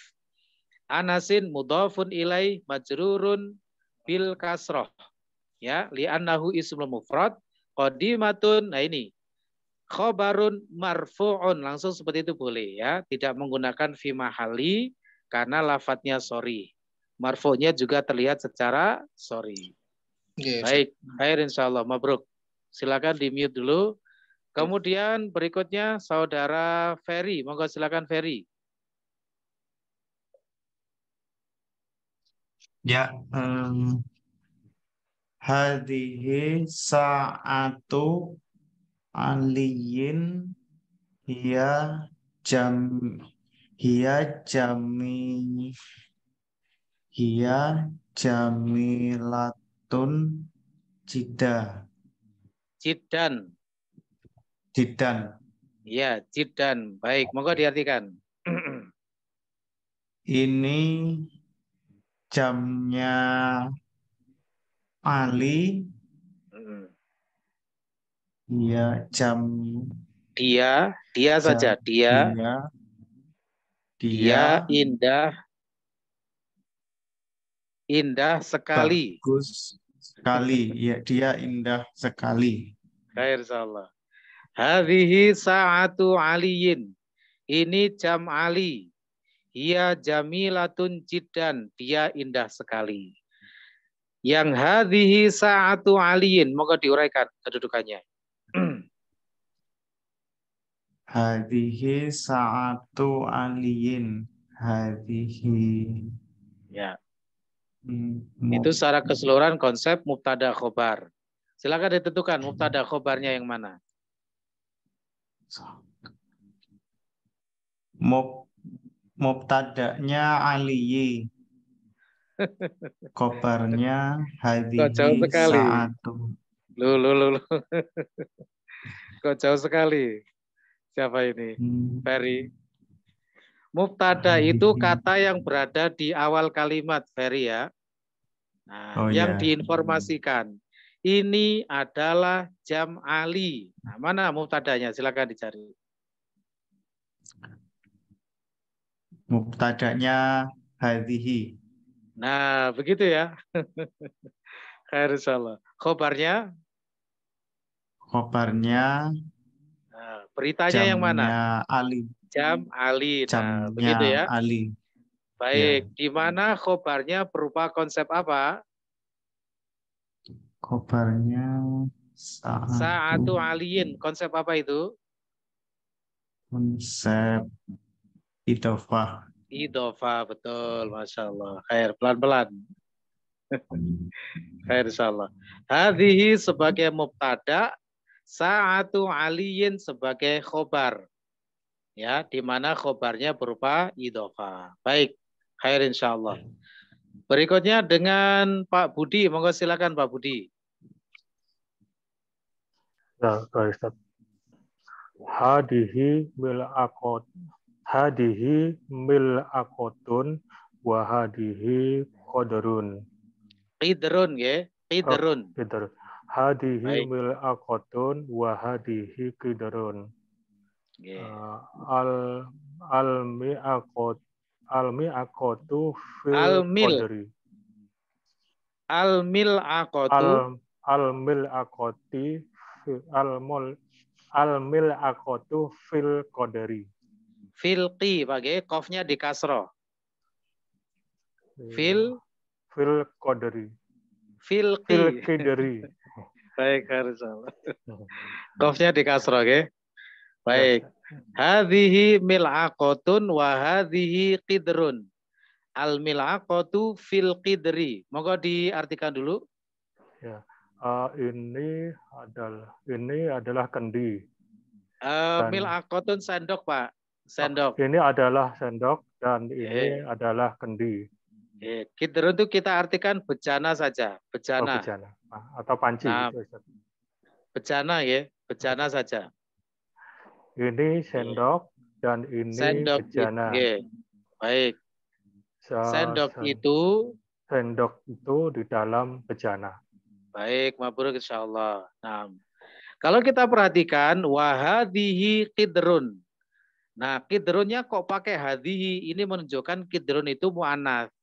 Anasin mudhafun ilai majrurun bil kasrah. Ya, li'annahu ismul mufrad qadimatun. Nah ini khabarun marfu'un, langsung seperti itu boleh ya, tidak menggunakan fi mahali karena lafadznya sorry. Marfu'nya juga terlihat secara sorry. Baik, khair insyaallah, mabruk. Silakan di-mute dulu. Kemudian berikutnya saudara Ferry, monggo silakan Ferry. Ya, hadhihi sa'atu aliyin hiya jamilatun Jidan. Ya, jidan. Baik, monggo diartikan. Ini jamnya Ali. Ya, dia saja. Dia indah sekali. Bagus sekali. Ya, dia indah sekali. Khair insyaallah. Hadhihi sa'atu aliyin. Ini jam Ali. Ia jamilatun jiddan. Dia indah sekali. Yang hadhihi sa'atu aliyin. Moga diuraikan kedudukannya. Hadhihi sa'atu aliyin. Hadhihi. Ya. Itu secara keseluruhan konsep mubtada khobar. Silakan ditentukan mubtada khobarnya yang mana. Mubtadanya aliyi. Khobarnya hadhihi sa'atu. Lu. Kok jauh sekali. Siapa ini? Ferry. Mubtada itu kata yang berada di awal kalimat, Ferry ya. Nah, yang diinformasikan. Ini adalah jam Ali. Nah, mana mubtadanya? Silakan dicari. Mubtadanya hadhihi. Nah, begitu ya. Khair insyaallah. Khobarnya? Khobarnya Nah, Beritanya yang mana? Jamnya Ali. Jam Ali. Nah, begitu Jamnya ya. Ali. Baik, Ya. di mana khobarnya berupa konsep apa? Khobarnya Sa'atu aliyin. Konsep apa itu? konsep idhofah. Idhofah, betul. Masya Allah. Khair, pelan-pelan. Khair, insyaAllah. Hadhihi sebagai mubtada, sa'atu aliyin sebagai khobar. Ya, di mana khobarnya berupa idhofah. Baik, khair insyaAllah. Berikutnya dengan Pak Budi. Monggo silakan Pak Budi. Ya, baik, Ustaz. Hadihi mil'akotun wa hadihi qadarun. Qidrun ya, qidrun. Qidr. Hadihi Baik. mil'akotun wa hadihi qadarun. Yeah. Al-mi'akotu fil Al-mil. qadri. Al-mil'akotu. Al-mil'akoti al-mil'akotu fil qadri. Filqi, pakai kofnya di kasroh. Fil qadri. Filqi. Fil qadri. Baik, harus salah. Kofnya di kasroh, oke? Baik. Hadhihi mil'aqotun wa hadhihi qidrun. Al mil'aqotu fil qidri. Monggo diartikan dulu. Ya. Ini adalah kendi. Mil'aqotun sendok, Pak. Sendok. Ini adalah sendok dan ini adalah kendi. Qidrun itu kita artikan bejana saja. Bejana. Oh, bejana. Atau panci. Nah, gitu, bejana ya. Bejana saja. Ini sendok dan ini sendok bejana. Baik. Sendok itu di dalam bejana. Baik, mabrur insyaallah. Nah, kalau kita perhatikan wahadihi qidrun. Nah, qidrunnya kok pakai hadihi? Ini menunjukkan qidrun itu mu'anats.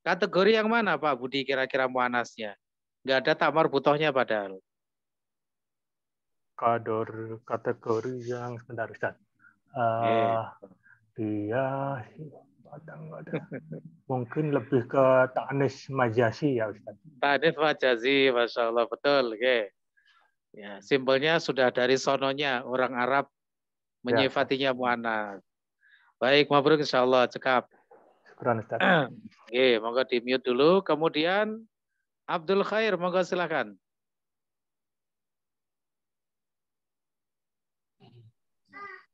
Kategori yang mana Pak Budi kira-kira mu'anasnya? Enggak ada tamar butohnya padahal. Kategori yang sebentar Ustaz. Dia mungkin lebih ke ta'nis majasi ya Ustaz. Ta'nis majasi, Masya Allah, betul. Ya, simpelnya sudah dari sononya orang Arab menyifatinya mu'anats. Baik, mabrur insyaallah, cekap. Syukran Ustaz. Monggo di mute dulu. Kemudian Abdul Khair, monggo silakan.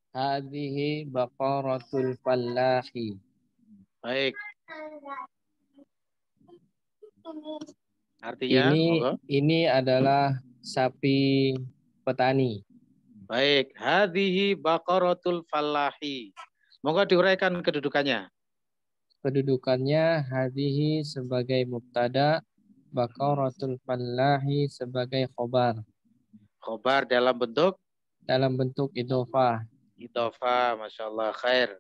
Hadhihi baqaratul fallahi. Baik. Artinya ini adalah sapi petani. Baik, hadhihi baqaratul fallahi. Monggo diuraikan kedudukannya. Kedudukannya hadhihi sebagai mubtada, baqaratul fallahi sebagai khobar. Khobar dalam bentuk? Dalam bentuk idhofah. Idhofah, Masya Allah, khair.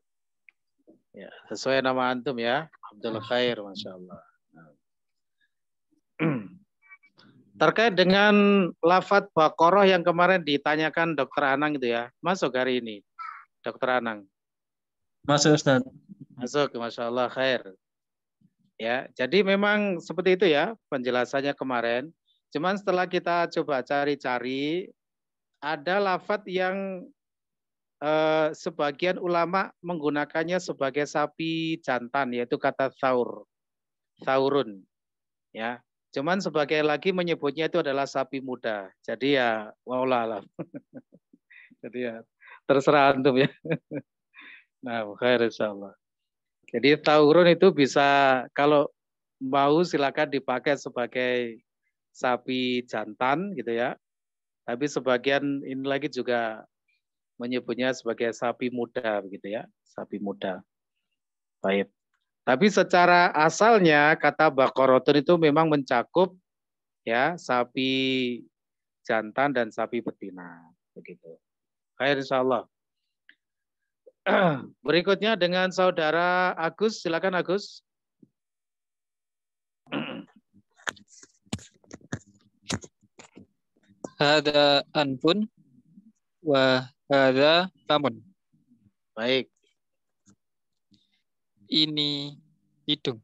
Ya, sesuai nama antum ya, Abdul Khair, Masya Allah. Terkait dengan lafadz Baqarah yang kemarin ditanyakan Dr. Anang itu ya, masuk hari ini, Dr. Anang. Masuk Ustaz. Masuk, Masya Allah, khair. Ya, jadi memang seperti itu ya penjelasannya kemarin. Cuman setelah kita coba cari-cari, ada lafadz yang sebagian ulama menggunakannya sebagai sapi jantan, yaitu kata thaurun. Ya, cuman sebagian lagi menyebutnya itu adalah sapi muda. Jadi ya, wallah. Jadi ya, terserah antum ya. Nah, khair insyaallah. Jadi thaurun itu bisa kalau mau silakan dipakai sebagai sapi jantan gitu ya. Tapi sebagian ini lagi juga menyebutnya sebagai sapi muda begitu ya, sapi muda. Baik. Tapi secara asalnya kata baqaratun itu memang mencakup ya sapi jantan dan sapi betina begitu. Khair insyaallah. Berikutnya dengan saudara Agus, silakan Agus. Hada anfun wa Hadza famun. Baik. Ini hidung.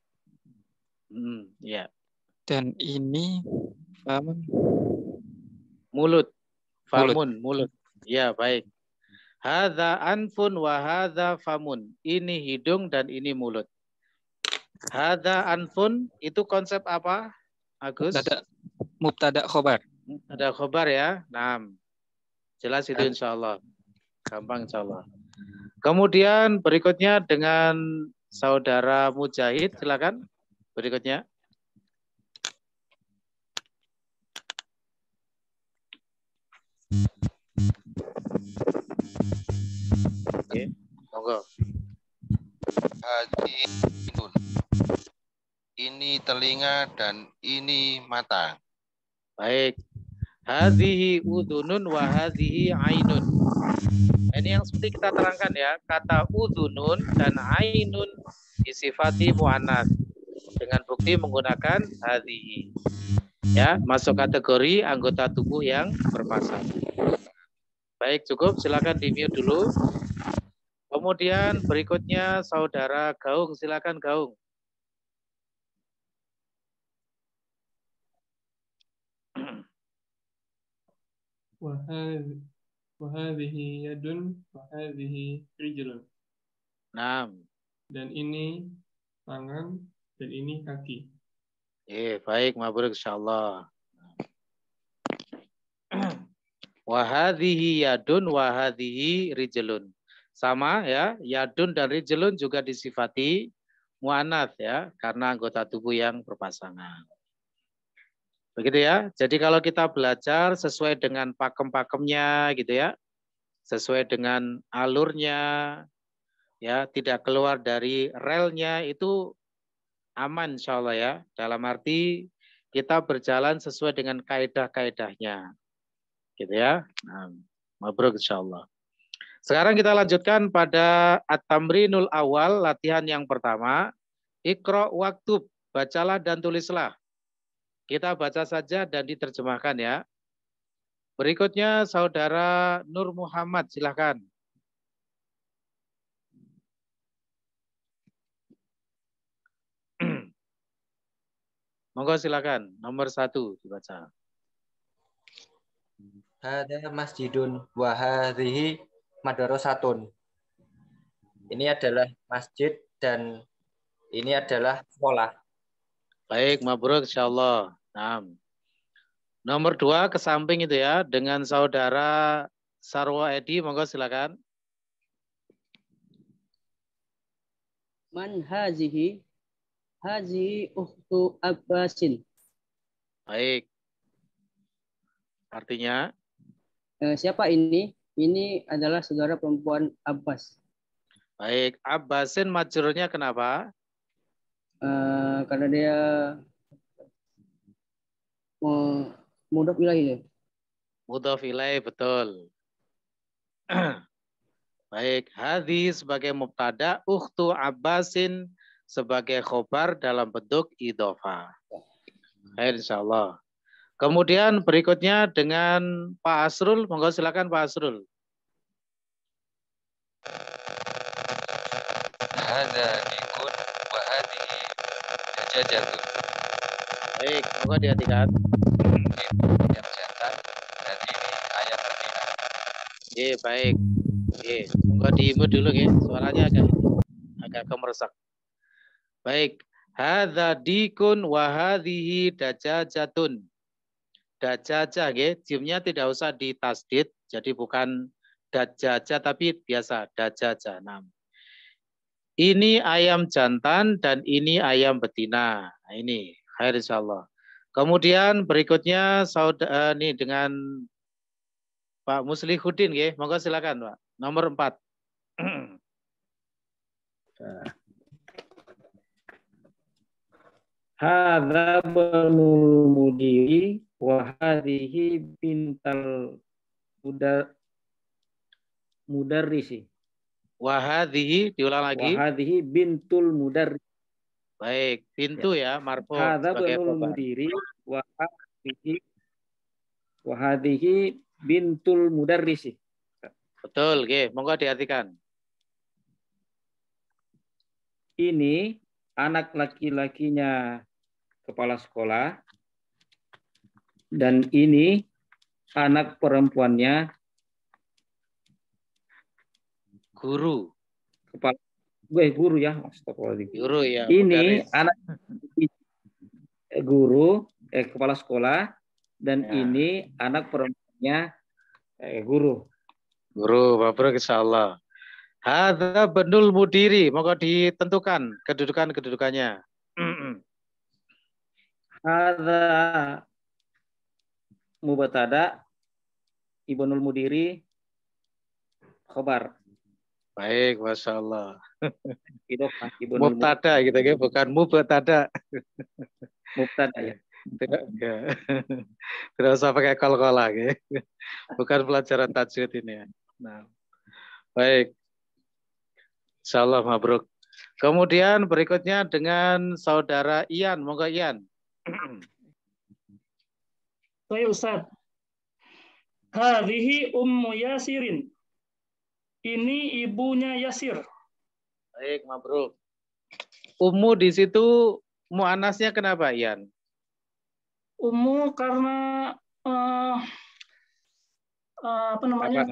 Ya. Dan ini famun. Mulut. Famun, mulut. Ya, baik. Hadza anfun wa hadza famun. Ini hidung dan ini mulut. Hadza anfun itu konsep apa, Agus? Mubtada khobar. Ada khobar ya. Nah, jelas itu insyaallah. Gampang insyaallah. Kemudian berikutnya dengan saudara Mujahid, silakan. Berikutnya. Oke, monggo. Ini telinga dan ini mata. Baik. Hadhihi udhunun wa hadhihi ainun. Ini yang seperti kita terangkan ya, kata udhunun dan ainun disifati muannats dengan bukti menggunakan hadhihi. Ya, masuk kategori anggota tubuh yang berpasang. Baik, cukup. Silakan di-mute dulu. Kemudian berikutnya saudara Gaung, silakan Gaung. Wahadhihi yadun, wahadhihi rijlun. Naam. Dan ini tangan, dan ini kaki. Baik, mabruk insyaallah. Wahadhihi yadun, wahadhihi rijlun. Sama ya, yadun dan rijlun juga disifati muannats ya, karena anggota tubuh yang berpasangan. Begitu ya. Jadi kalau kita belajar sesuai dengan pakem-pakemnya gitu ya. Sesuai dengan alurnya ya, tidak keluar dari relnya, itu aman insyaallah ya. Dalam arti kita berjalan sesuai dengan kaidah-kaidahnya. Gitu ya. Nah, mabruk insyaallah. Sekarang kita lanjutkan pada at-tamrinul awal, latihan yang pertama. Iqra waktub, bacalah dan tulislah. Kita baca saja dan diterjemahkan ya. Berikutnya saudara Nur Muhammad, silahkan. Monggo silakan, nomor 1 dibaca. Hadza masjidun wa hadhihi madrasatun. Ini adalah masjid dan ini adalah sekolah. Baik, mabruk insyaallah. Nah. Nomor 2 ke samping itu ya, dengan saudara Sarwa Edi, monggo silakan. Man hazihi? Hazihi ukhtu Abbasin. Baik. Artinya? Siapa ini? Ini adalah saudara perempuan Abbas. Baik, Abbasin majrurnya kenapa? Karena dia mudhaf ilaih. Mudhaf ilaih, betul. Baik, hadis sebagai mubtada, ukhtu Abbasin sebagai khobar dalam bentuk idhofah. Baik, insyaallah. Kemudian berikutnya dengan Pak Asrul, monggo silakan Pak Asrul. Hadza dikun wa hadhihi dajajatun. Baik, monggo diartikan. Ayam jantan dan ini ayam betina. Baik. Monggo di-mute dulu ya, suaranya agak kemeresak. Baik, hadza dikun wa hadhihi dajajatun. Dajaja nggih, jimnya tidak usah ditasdid, jadi bukan dajaja tapi biasa dajaja. Nah, ini ayam jantan dan ini ayam betina. Nah, ini khair insyaallah. Kemudian berikutnya saudara ini dengan Pak Muslihuddin nggih, monggo silakan Pak. Nomor 4. Hadza banul mudiri wa hadhihi bintal mudarrisi. Wa hadhihi, diulang lagi. Wa hadhihi bintul mudarris. Baik, pintu ya, marfu Hadza sebagai banul khobar. mudiri wa hadhihi bintul mudarrisi. Betul, nggih. Monggo diartikan. Ini anak laki-lakinya kepala sekolah dan ini anak perempuannya guru. Kepala guru ya, astagfirullahaladzim. Guru ya. Ini mudaris. anak guru kepala sekolah dan Ya. ini anak perempuannya guru. Guru, Bapak insyaallah. Hadza benul mudiri, monggo ditentukan kedudukannya. Hadza mubtada ibnul mudiri khobar. Baik, Masya Allah. Ibnul Mubtada gitu ya, bukan mubtada. Mubtada ya. Tidak, ya. Tidak usah pakai kol-kola ya. Bukan pelajaran tajwid ini ya. Nah, baik. Insyaallah mabruk. Kemudian berikutnya dengan saudara Ian, monggo Ian. Saya Ustaz. Hadhihi ummu Yasirin. Ini ibunya Yasir. Baik, mabruk. Ummu di situ muannasnya kenapa, Ian? Ummu karena apa namanya?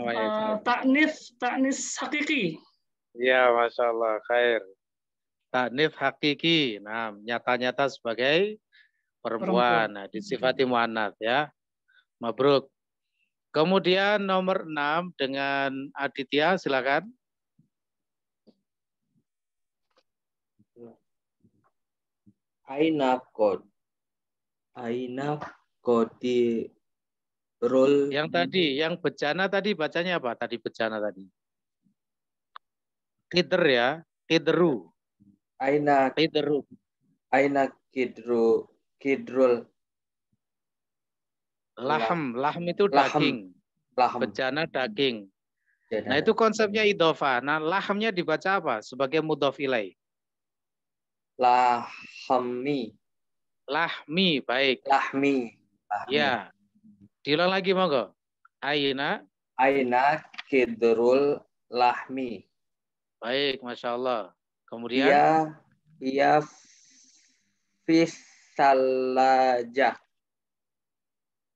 Taknis hakiki. Ya, Masya Allah, khair. Taknif hakiki. Nah, nyata-nyata sebagai perempuan. Nah, disifati muannats ya. Mabruk. Kemudian nomor 6 dengan Aditya, silakan. Aina kodi rul. Yang tadi, yang bejana tadi bacanya apa? Tadi bejana tadi. Kidr ya, kidru. Aina kidru. Aina kidrul. Lahm itu daging. Bejana daging. Nah, itu konsepnya idhofah. Nah, lahmnya dibaca apa? Sebagai mudhof ilaih. Lahmi, baik. Lahmi. Ya. Diulang lagi monggo. Aina kidrul lahmi. Baik, Masya Allah. Kemudian? Iya fisalajah.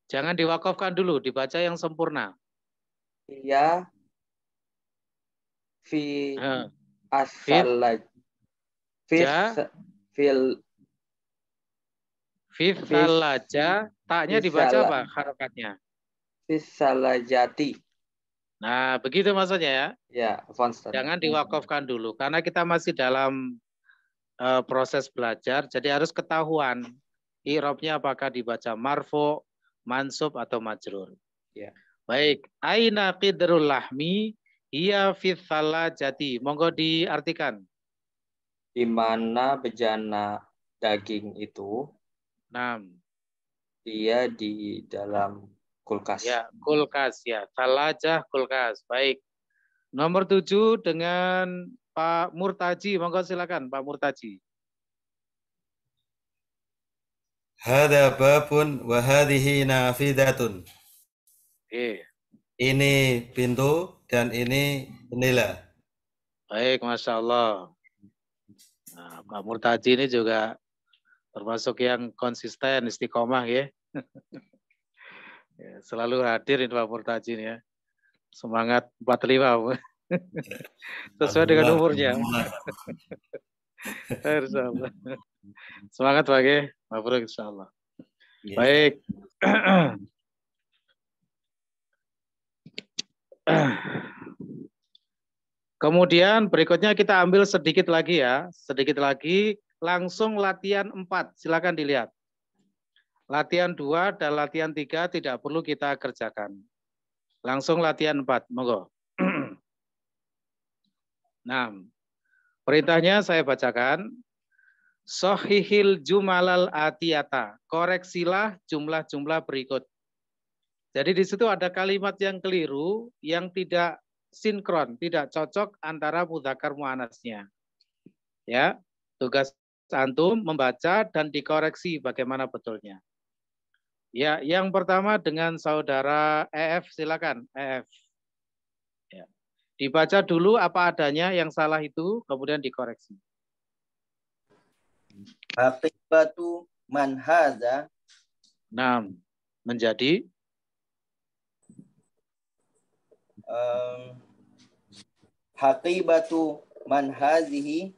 Jangan diwakafkan dulu, dibaca yang sempurna. Iya fi asalaj. Fisalaja, taknya dibaca apa harokatnya? Fisalajati. Nah, begitu maksudnya ya. Ya, jangan diwakafkan dulu karena kita masih dalam proses belajar, jadi harus ketahuan i'rabnya apakah dibaca marfu, mansub atau majrur. Ya. Baik, aina qidrul lahmi hiya fisalajati. Monggo diartikan. Di mana bejana daging itu? 6. Dia di dalam kulkas. Ya, kulkas ya. Salajah kulkas. Baik. Nomor 7 dengan Pak Murtaji. Monggo silakan Pak Murtaji. Hadza babun wa hadhihi nafidatun. Ini pintu dan ini jendela. Baik, Masya Allah. Nah, Pak Murtaji ini juga termasuk yang konsisten, istiqomah ya. Ya, selalu hadir ini Pak Murtaji ya. Semangat 45. Sesuai dengan umurnya. Semangat Pak ya. Mabruk insyaallah. Baik. Kemudian berikutnya kita ambil sedikit lagi ya. Sedikit lagi langsung latihan 4. Silakan dilihat. Latihan 2 dan latihan 3 tidak perlu kita kerjakan. Langsung latihan 4. Monggo. Nah, perintahnya saya bacakan. Sohihil jumalal atiyata. Koreksilah jumlah-jumlah berikut. Jadi di situ ada kalimat yang keliru, yang tidak sinkron, tidak cocok antara mudzakkar muannasnya. Ya, tugas antum membaca dan dikoreksi bagaimana betulnya. Ya, yang pertama dengan saudara EF, silakan EF. Ya. Dibaca dulu apa adanya, yang salah itu kemudian dikoreksi. Haqibatu man haza. Nah, menjadi Haqibatu man hazihi.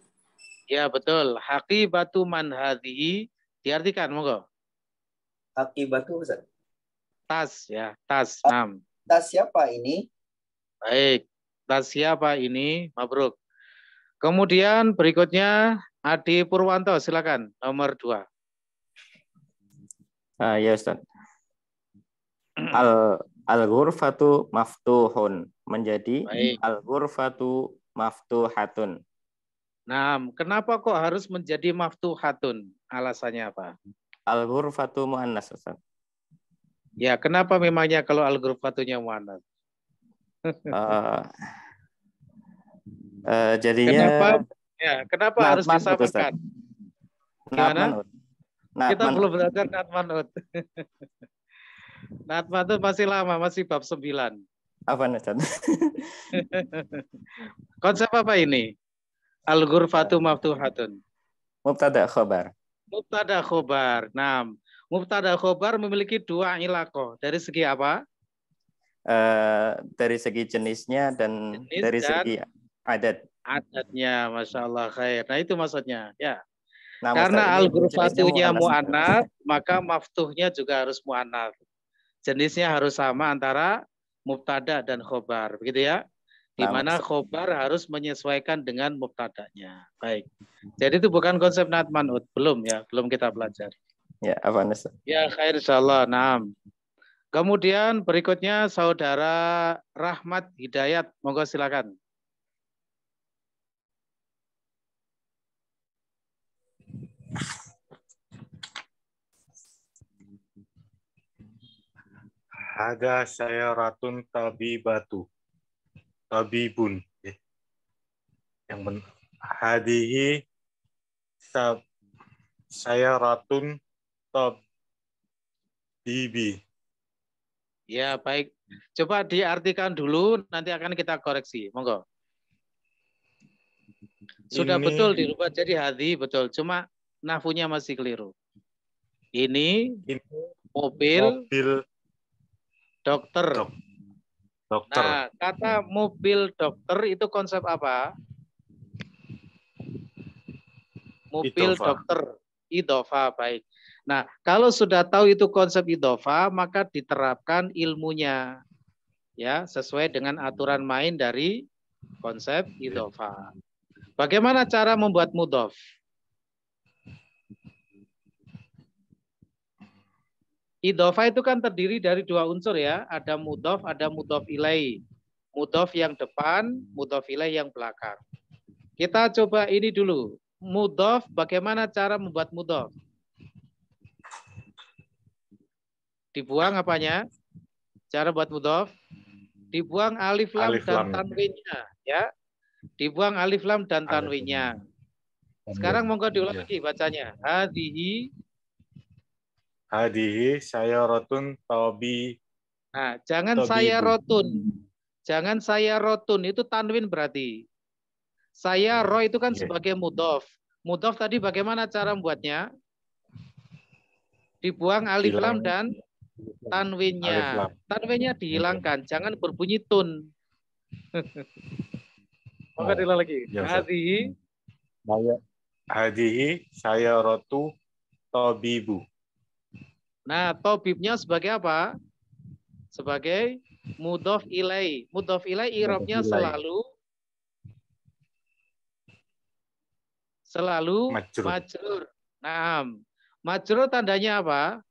ya betul. Haqibatu man hadhihi diartikan monggo. Haqibatu Ustaz. Tas ya, tas. Nam. Tas siapa ini? Baik. Tas siapa ini? Mabruk. Kemudian berikutnya Adi Purwanto, silakan nomor 2. Ya Ustaz. Al-ghurfatu maftuhun menjadi al-ghurfatu maftuhatun. Nah, kenapa kok harus menjadi maftuhatun? Alasannya apa? Al-ghurfatu muannas, Ustaz. Ya, kenapa memangnya kalau al-ghurfatunya muannas? Jadinya kenapa harus disamakan? Gimana? Kita belum belajar Natmanut. Natmanut masih lama, masih bab 9. Apa Ustaz? Konsep apa ini? Al-ghurfatu maftuhatun. Mubtada khobar. Mubtada khobar. Nah, mubtada khobar memiliki 2 ilaqah. Dari segi apa? Dari segi jenisnya dan dari segi adat. Adatnya, Masya Allah khair. Nah itu maksudnya. Ya. Nah, karena al-ghurfatunya mu'annas, maka maftuhnya juga harus mu'annas. Jenisnya harus sama antara mubtada dan khobar. Begitu ya. Di mana khobar harus menyesuaikan dengan mubtadanya. Baik. Jadi itu bukan konsep natmanut. Belum ya. Belum kita pelajari. Ya, apa Ustaz? Ya, khair insyaallah. Naam. Kemudian berikutnya Saudara Rahmat Hidayat. Monggo silakan. Ada sayaratun tabibatu. Tabibun. Yang benar. Hadihi sayaratun tabibi. Ya, baik. Coba diartikan dulu, nanti akan kita koreksi. Monggo. Sudah Ini... betul dirubah jadi hadi, betul. Cuma nafunya masih keliru. Ini mobil dokter. Dokter. Nah, kata mobil dokter itu konsep apa? Mobil Idofa. dokter. Idofa, baik. Nah, kalau sudah tahu itu konsep idofa, maka diterapkan ilmunya. Ya, sesuai dengan aturan main dari konsep idofa. Bagaimana cara membuat mudhof? Idofa itu kan terdiri dari 2 unsur ya. Ada mudhof, ada mudhof ilai. Mudhof yang depan, mudhof ilai yang belakang. Kita coba ini dulu. Mudhof, bagaimana cara membuat mudhof? Dibuang apanya? Cara buat mudhof? Dibuang alif lam dan tanwinnya, ya. Dibuang alif lam dan tanwinnya. Sekarang monggo diulang lagi bacanya. Hadihi sayaratun tabi. Nah, jangan saya rotun. Jangan saya rotun, itu tanwin berarti. Saya ro itu kan sebagai mudhof. Mudhof tadi bagaimana cara membuatnya? Dibuang alif lam dan tanwinnya. Tanwinnya dihilangkan, jangan berbunyi tun. Maka diulang lagi. Hadihi sayarotu tabibu. Nah, tobibnya sebagai apa? Sebagai mudhof ilai. Mudhof ilai i'rabnya selalu majrur. Nah, majrur tandanya apa?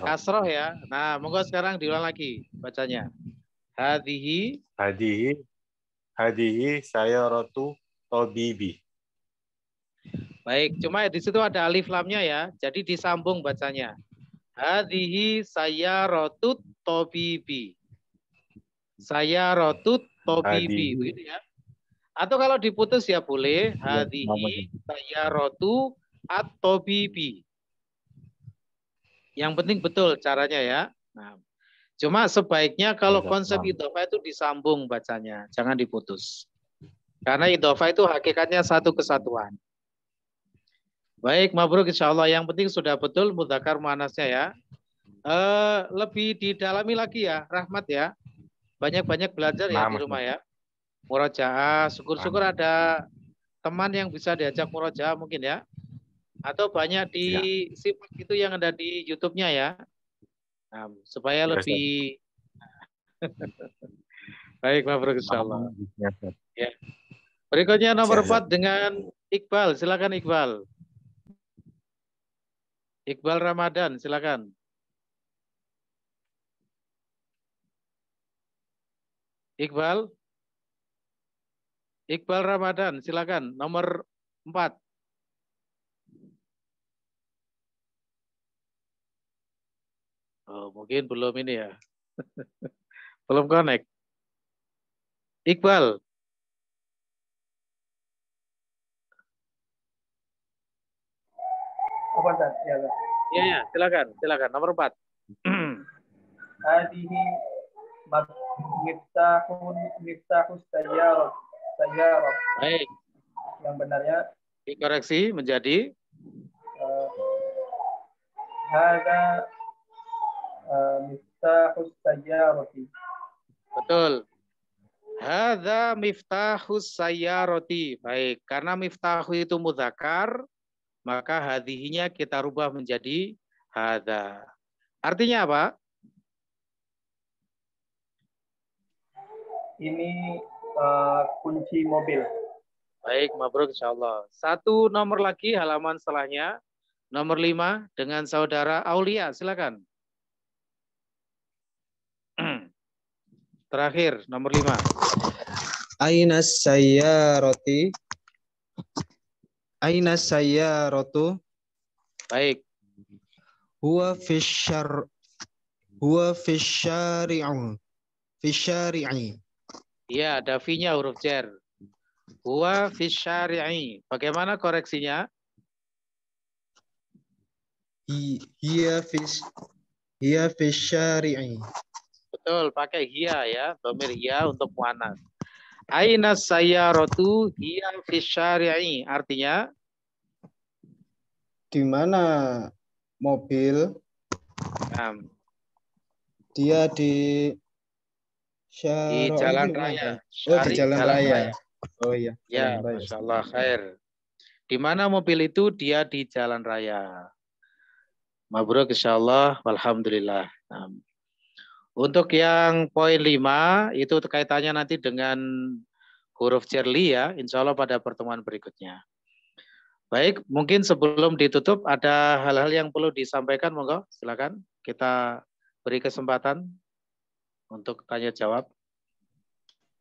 Kasroh ya. Nah, monggo sekarang diulang lagi bacanya. Hadihi sayarotu tabibi. Baik, cuma di situ ada alif lamnya ya. Jadi disambung bacanya. Hadihi sayaratut tabibi. Sayaratut tabibi, begitu ya. Atau kalau diputus ya boleh. Hadihi sayaratu at-tabibi. Yang penting betul caranya ya. Nah, Cuma sebaiknya kalau konsep idhofah itu disambung bacanya, jangan diputus. Karena idhofah itu hakikatnya satu kesatuan. Baik, mabruk insyaallah. Yang penting sudah betul mudzakkar muannasnya ya. Lebih didalami lagi ya, Rahmat ya. Banyak-banyak belajar ya di rumah ya. Murojaah, syukur-syukur ada teman yang bisa diajak murojaah mungkin ya. Atau banyak di simak itu yang ada di YouTube-nya ya. Nah, supaya lebih baik, mabruk insyaallah. Ya. Berikutnya nomor 4 dengan Iqbal, silakan Iqbal. Iqbal Ramadan, silakan. Iqbal. Iqbal Ramadan, silakan. Nomor 4. Oh, mungkin belum ini ya. Belum connect. Iqbal. Apa Ustaz? Ya, ya, silakan. Nomor 4. Hadihi miftahus sayyarah. Baik. Yang benarnya dikoreksi menjadi hada miftahus sayyarati. Betul. Hadza miftahus sayyarati. Baik, karena miftahu itu mudzakkar, maka hadhihinya kita rubah menjadi hadza. Artinya apa? Ini kunci mobil. Baik, mabruk insyaallah. Satu nomor lagi halaman setelahnya. Nomor 5 dengan saudara Aulia, silakan. Terakhir, nomor 5. Ainas sayyarati. Ainas sayyaratu. Baik. Huwa fisyari'u. Fisyari'i. Iya, ada fi-nya huruf jar. Huwa fisyari'i. Bagaimana koreksinya? Hiya fisyari'i. Betul, pakai hiya ya, dhamir hiya untuk muannas. Aina sayyaratu hiya fisyari'i. Artinya di mana mobil? Dia di jalan raya. Di jalan raya. Oh iya. Ya, Masya Allah, khair. Di mana mobil itu? Dia di jalan raya. Mabruk insyaallah, walhamdulillah. Untuk yang poin 5 itu kaitannya nanti dengan huruf jerli ya, insyaallah pada pertemuan berikutnya. Baik, mungkin sebelum ditutup ada hal-hal yang perlu disampaikan, monggo silakan kita beri kesempatan untuk tanya jawab.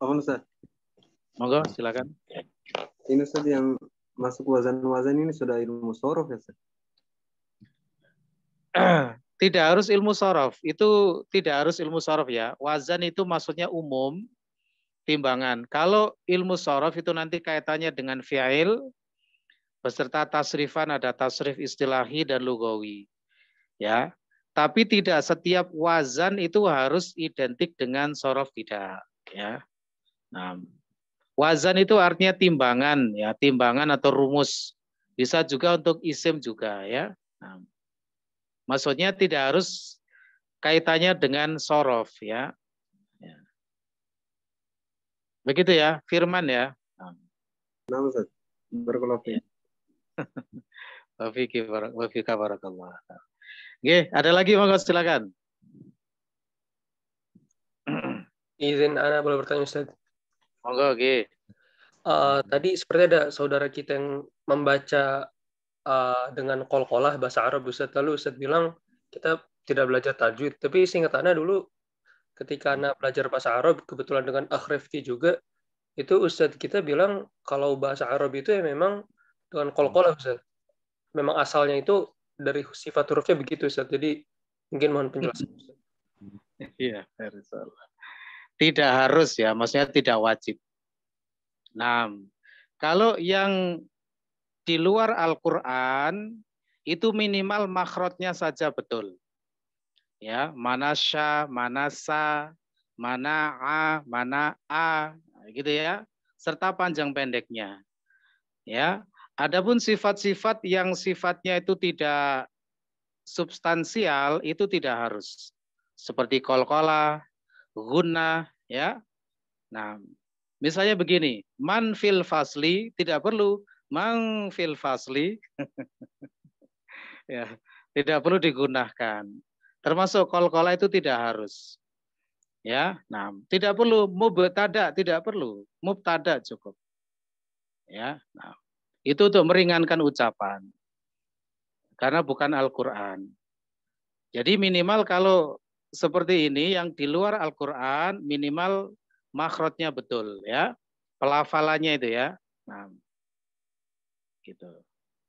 Apa Ustaz? Monggo silakan. Ini Ustaz yang masuk wazan-wazan ini sudah ilmu sorof ya Ustaz? Tidak harus ilmu sorof, itu tidak harus ilmu sorof ya. Wazan itu maksudnya umum, timbangan. Kalau ilmu sorof itu nanti kaitannya dengan fi'il, beserta tasrifan, ada tasrif istilahi dan lugawi. Ya, tapi tidak setiap wazan itu harus identik dengan sorof, tidak. Ya, nah, wazan itu artinya timbangan, ya, timbangan atau rumus. Bisa juga untuk isim juga, ya. Nah, maksudnya tidak harus kaitannya dengan sorof, ya. Begitu ya, firman ya. Nah, Ustaz. Barakallahu. Wa fika barakallah. Oke, ada lagi monggo silakan. Izin Ana boleh bertanya Ustaz. Monggo, oke. Tadi seperti ada saudara kita yang membaca dengan qalqalah bahasa Arab Ustaz. Lalu Ustaz bilang kita tidak belajar tajwid. Tapi seingat Ana dulu ketika Ana belajar bahasa Arab kebetulan dengan Akhrifti juga, itu Ustaz kita bilang kalau bahasa Arab itu ya memang dengan qalqalah Ustaz. Memang asalnya itu dari sifat hurufnya begitu Ustaz. Jadi mungkin mohon penjelasan Ustaz. Iya, tidak harus ya, maksudnya tidak wajib. Nah, kalau yang di luar Al-Quran itu minimal makhrajnya saja betul. Ya, manasya, manasa, mana'a, mana'a, gitu ya. Serta panjang pendeknya. Ya. Adapun sifat-sifat yang sifatnya itu tidak substansial itu tidak harus. Seperti qalqalah, gunnah, ya. Nah, misalnya begini, man fil fasli tidak perlu man fil fasli. Ya, tidak perlu digunakan. Termasuk qalqalah itu tidak harus. Ya, nah, tidak perlu mubtada, tidak perlu. Mubtada cukup. Ya, nah, itu untuk meringankan ucapan. Karena bukan Al-Qur'an. Jadi minimal kalau seperti ini yang di luar Al-Qur'an minimal makhrajnya betul ya. Pelafalannya itu ya. Nah, gitu.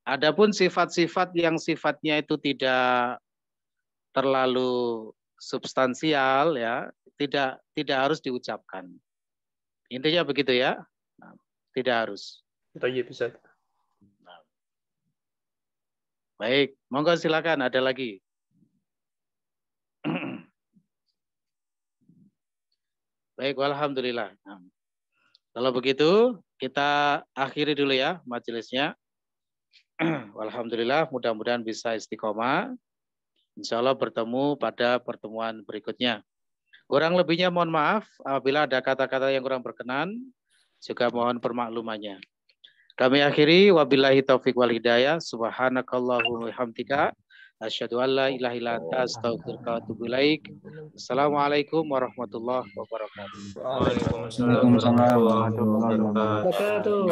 Adapun sifat-sifat yang sifatnya itu tidak terlalu substansial ya, tidak harus diucapkan. Intinya begitu ya. Nah, tidak harus. Bisa. Nah. Baik, monggo silakan ada lagi. Baik, alhamdulillah. Nah, kalau begitu kita akhiri dulu ya majelisnya. Alhamdulillah, mudah-mudahan bisa istiqomah. Insya Allah bertemu pada pertemuan berikutnya. Kurang lebihnya mohon maaf apabila ada kata-kata yang kurang berkenan, juga mohon permaklumannya. Kami akhiri wabillahi taufik wal hidayah. Subhanakallahumma wa bihamdika asyhadu an la ilaha illa anta astaghfiruka wa atubu ilaik. Assalamualaikum warahmatullahi wabarakatuh. Waalaikumsalam warahmatullahi wabarakatuh.